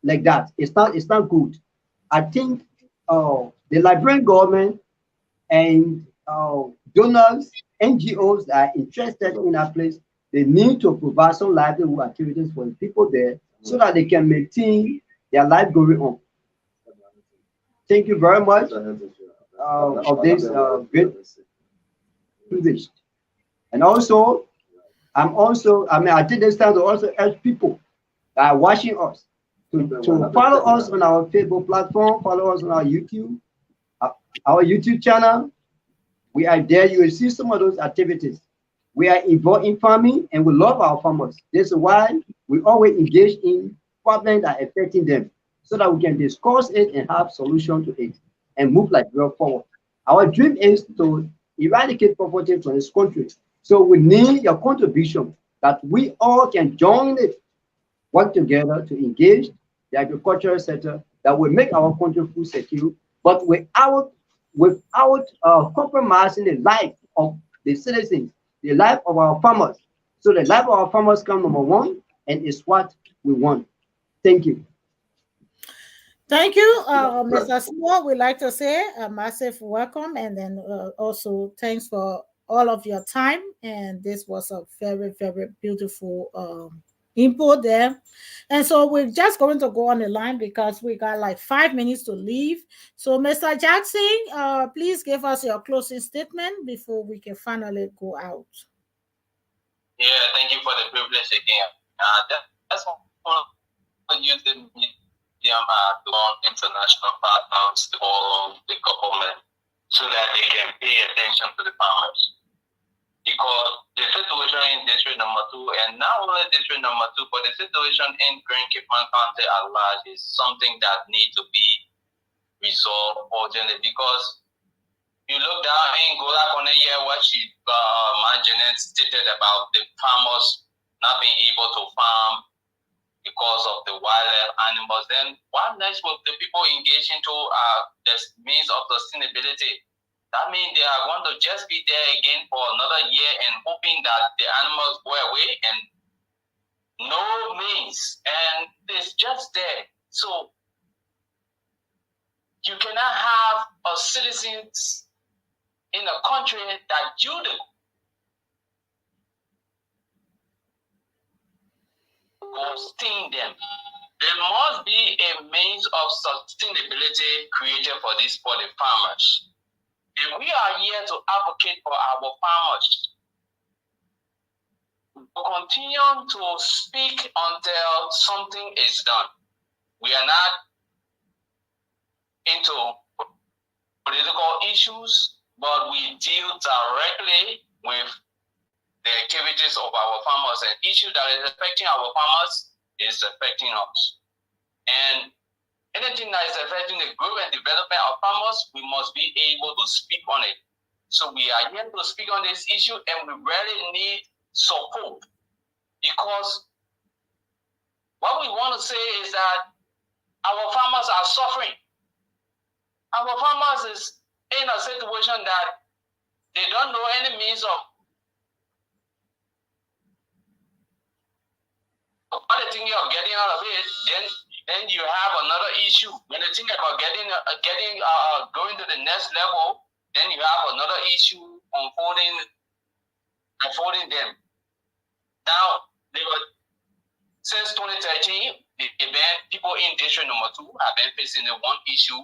like that. It's not good. I think the Liberian government and donors, NGOs that are interested in that place, they need to provide some livelihood activities for the people there so that they can maintain their life going on. Thank you very much of this great privilege. And also, I take this time to also urge people that are watching us to follow us on our Facebook platform, follow us on our YouTube channel. We are there. You will see some of those activities. We are involved in farming and we love our farmers. This is why we always engage in problems that are affecting them so that we can discuss it and have solution to it and move like real forward. Our dream is to eradicate poverty from this country. So we need your contribution that we all can join it work together to engage the agricultural sector that will make our country food secure, but without compromising the life of the citizens, the life of our farmers. So the life of our farmers come number one, and it's what we want. Thank you. Thank you, Mr. Sewell. We'd like to say a massive welcome, and then also thanks for all of your time. And this was a very, very beautiful input there. And so we're just going to go on the line because we got like 5 minutes to leave. So, Mr. Jackson, please give us your closing statement before we can finally go out. Yeah, thank you for the privilege again. That's one use the medium to international partners or the government so that they can pay attention to the farmers. Because the situation in district number 2, and not only district number 2, but the situation in Grand Cape County at large is something that needs to be resolved urgently. Because you look down in Gola Kone here, what she, Janet stated about the farmers not being able to farm because of the wildlife animals, then what next will the people engage into the means of sustainability? That means they are going to just be there again for another year and hoping that the animals go away and no means. And it's just there. So you cannot have a citizens in a country that you do sustain them. There must be a means of sustainability created for the farmers. And we are here to advocate for our farmers. We continue to speak until something is done. We are not into political issues, but we deal directly with the activities of our farmers. An issue that is affecting our farmers is affecting us. And anything that is affecting the growth and development of farmers, we must be able to speak on it. So we are here to speak on this issue, and we really need support. Because what we want to say is that our farmers are suffering. Our farmers is in a situation that they don't know any means of what they thinking of getting out of it. Then you have another issue. When they think about going to the next level, then you have another issue unfolding them. Now, since 2013, people in district number 2 have been facing the one issue.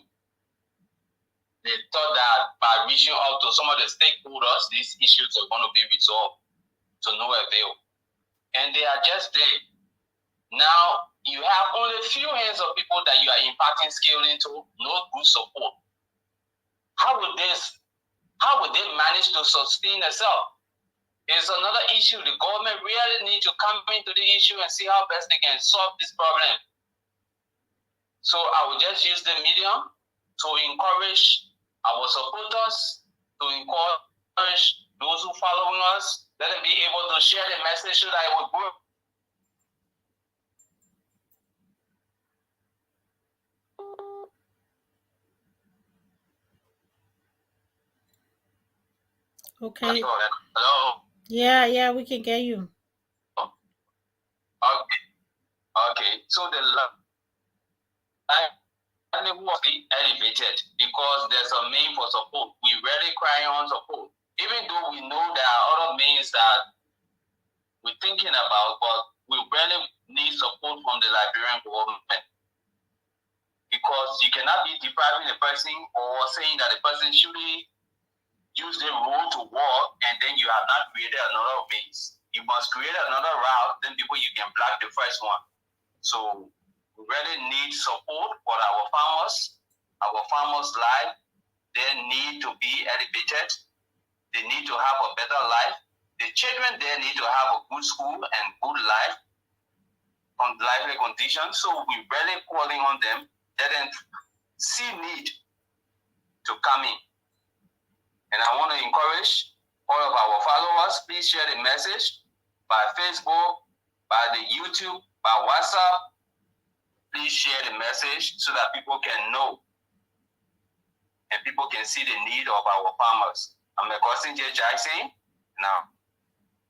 They thought that by reaching out to some of the stakeholders, these issues are going to be resolved to no avail. And they are just there. Now, you have only a few hands of people that you are imparting skill into, no good support. How would they manage to sustain themselves? It's another issue. The government really needs to come into the issue and see how best they can solve this problem. So I will just use the medium to encourage our supporters, to encourage those who follow us, let them be able to share the message so that it will grow. Okay. Hello? Yeah, we can get you. Okay. So the line will be elevated because there's a mean for support. We really cry on support. Even though we know there are other means that we're thinking about, but we really need support from the Liberian government. Because you cannot be depriving the person or saying that the person should use the road to walk and then you have not created another means. You must create another route, then before you can block the first one. So we really need support for our farmers. Our farmers' life, they need to be elevated. They need to have a better life. The children there need to have a good school and good life, on lively conditions. So we're really calling on them. Let them see need to come in. And I want to encourage all of our followers, please share the message by Facebook, by the YouTube, by WhatsApp, please share the message so that people can know and people can see the need of our farmers. I'm a cousin J. Jackson. Now,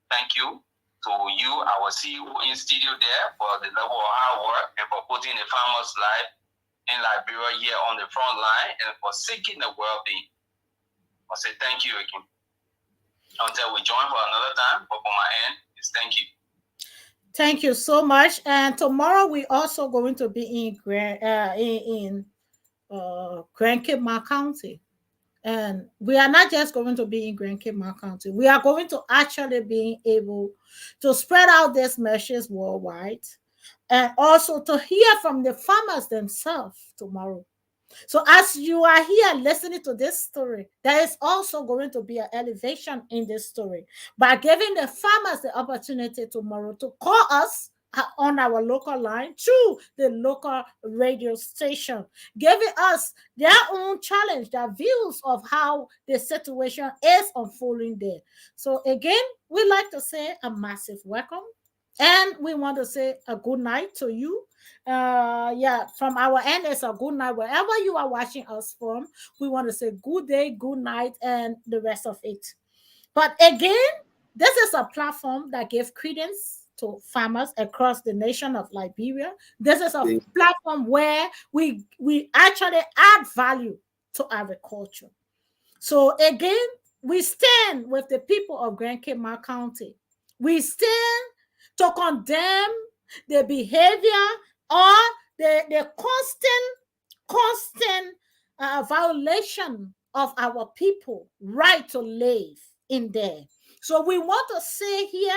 thank you to you, our CEO in studio there, for the level of hard work and for putting the farmers' life in Liberia here on the front line and for seeking the well-being. I'll say thank you again. Until we join for another time, but for my end, it's thank you. Thank you so much. And tomorrow we also going to be in Grand Cape County. And we are not just going to be in Grand Cape County. We are going to actually be able to spread out these messages worldwide and also to hear from the farmers themselves tomorrow. So as you are here listening to this story, there is also going to be an elevation in this story by giving the farmers the opportunity tomorrow to call us on our local line through the local radio station, giving us their own challenge, their views of how the situation is unfolding there. So again, we'd like to say a massive welcome. And we want to say a good night to you. From our end, it's a good night. Wherever you are watching us from, we want to say good day, good night, and the rest of it. But again, this is a platform that gives credence to farmers across the nation of Liberia. This is a platform where we actually add value to agriculture. So again, we stand with the people of Grand Cape County. We stand to condemn the behavior or the constant violation of our people right to live in there. So we want to say here,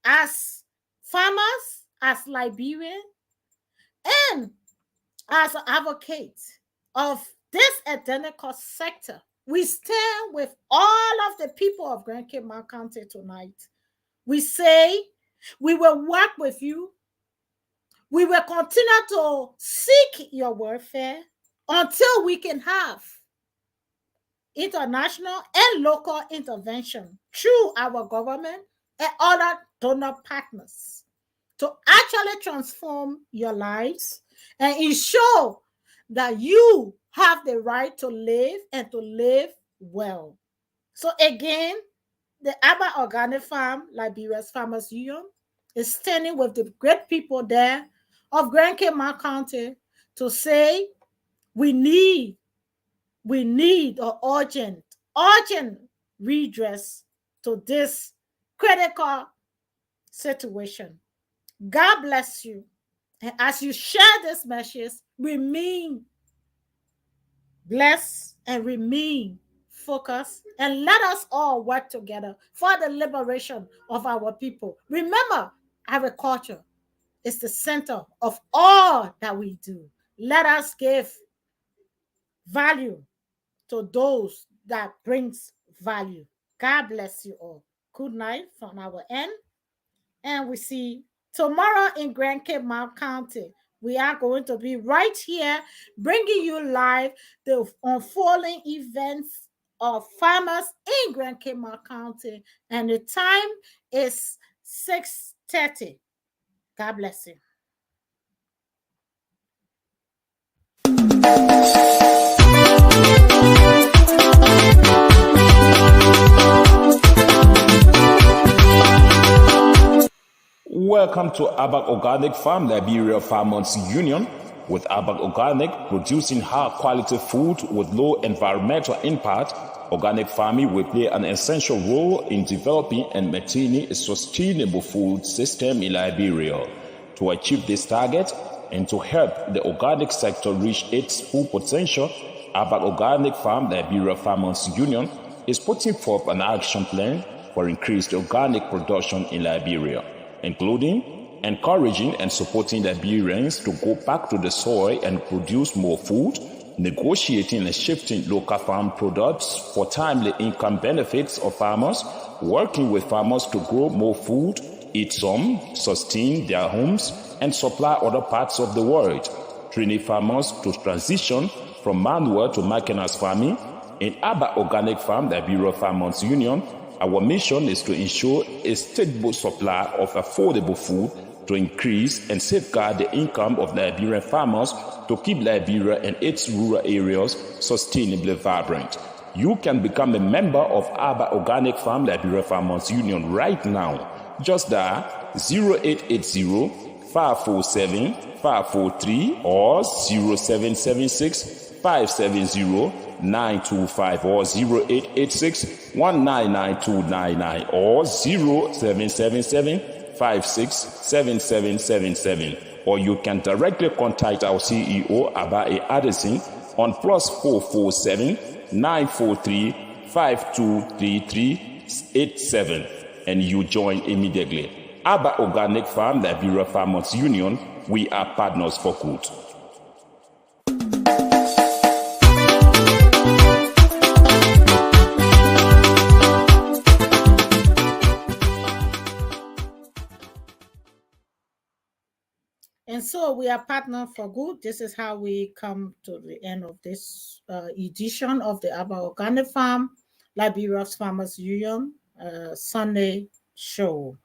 as farmers, as Liberian, and as advocates of this identical sector, we stand with all of the people of Grand Cape County tonight. We say we will work with you. We will continue to seek your welfare until we can have international and local intervention through our government and other donor partners to actually transform your lives and ensure that you have the right to live and to live well. So again, the Aba Organic Farm, Liberia's Farmers Union, is standing with the great people there of Grand Cape County to say we need an urgent redress to this critical situation. God bless you. And as you share this message, remain blessed and remain focused, and let us all work together for the liberation of our people. Remember, agriculture is the center of all that we do. Let us give value to those that brings value. God bless you all. Good night from our end. And we see tomorrow in Grand Cape County. We are going to be right here bringing you live the unfolding events of farmers in Grand Cape County. And the time is 6:30. God bless you. Welcome to Abak Organic Farm, Liberia Farmers Union, with Abak Organic producing high-quality food with low environmental impact. Organic farming will play an essential role in developing and maintaining a sustainable food system in Liberia. To achieve this target and to help the organic sector reach its full potential, Abak Organic Farm, Liberia Farmers Union, is putting forth an action plan for increased organic production in Liberia, including encouraging and supporting Liberians to go back to the soil and produce more food, negotiating and shifting local farm products for timely income benefits of farmers, working with farmers to grow more food, eat some, sustain their homes, and supply other parts of the world, training farmers to transition from manual to mechanized farming. In Aba Organic Farm, Liberia Farmers Union, Our mission is to ensure a stable supply of affordable food to increase and safeguard the income of Liberian farmers to keep Liberia and its rural areas sustainably vibrant. You can become a member of Abba Organic Farm Liberia Farmers Union right now. Just dial 0880 547 543 or 0776 570 925 or 0886 199 or 0777 567777, or you can directly contact our CEO Abae Addison on +447 943 523387 and you join immediately. Abba Organic Farm Liberia Farmers Union, we are partners for good. And so we are partner for good. This is how we come to the end of this edition of the Abba Organic Farm, Liberia's Farmers Union Sunday show.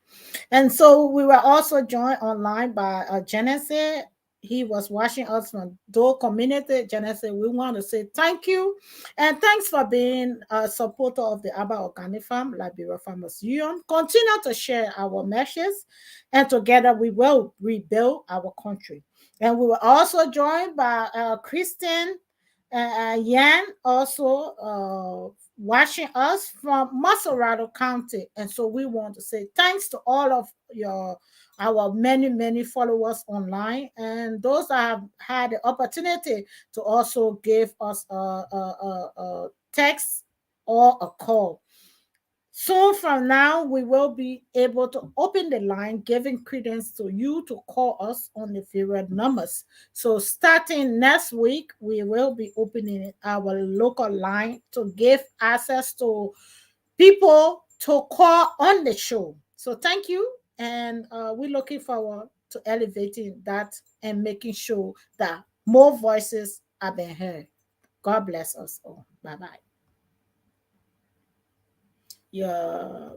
And so we were also joined online by Genesis. He was watching us from Dole Community. Genesis, we want to say thank you. And thanks for being a supporter of the Abba Organic Farm, Liberia Farmers Union. Continue to share our message, and together we will rebuild our country. And we were also joined by Kristen Yan, also watching us from Maserado County. And so we want to say thanks to all of our many followers online, and those that have had the opportunity to also give us a text or a call. Soon from now, we will be able to open the line, giving credence to you to call us on the various numbers. So starting next week, we will be opening our local line to give access to people to call on the show. So thank you, and we're looking forward to elevating that and making sure that more voices are being heard. God bless us all. Bye-bye. Yeah.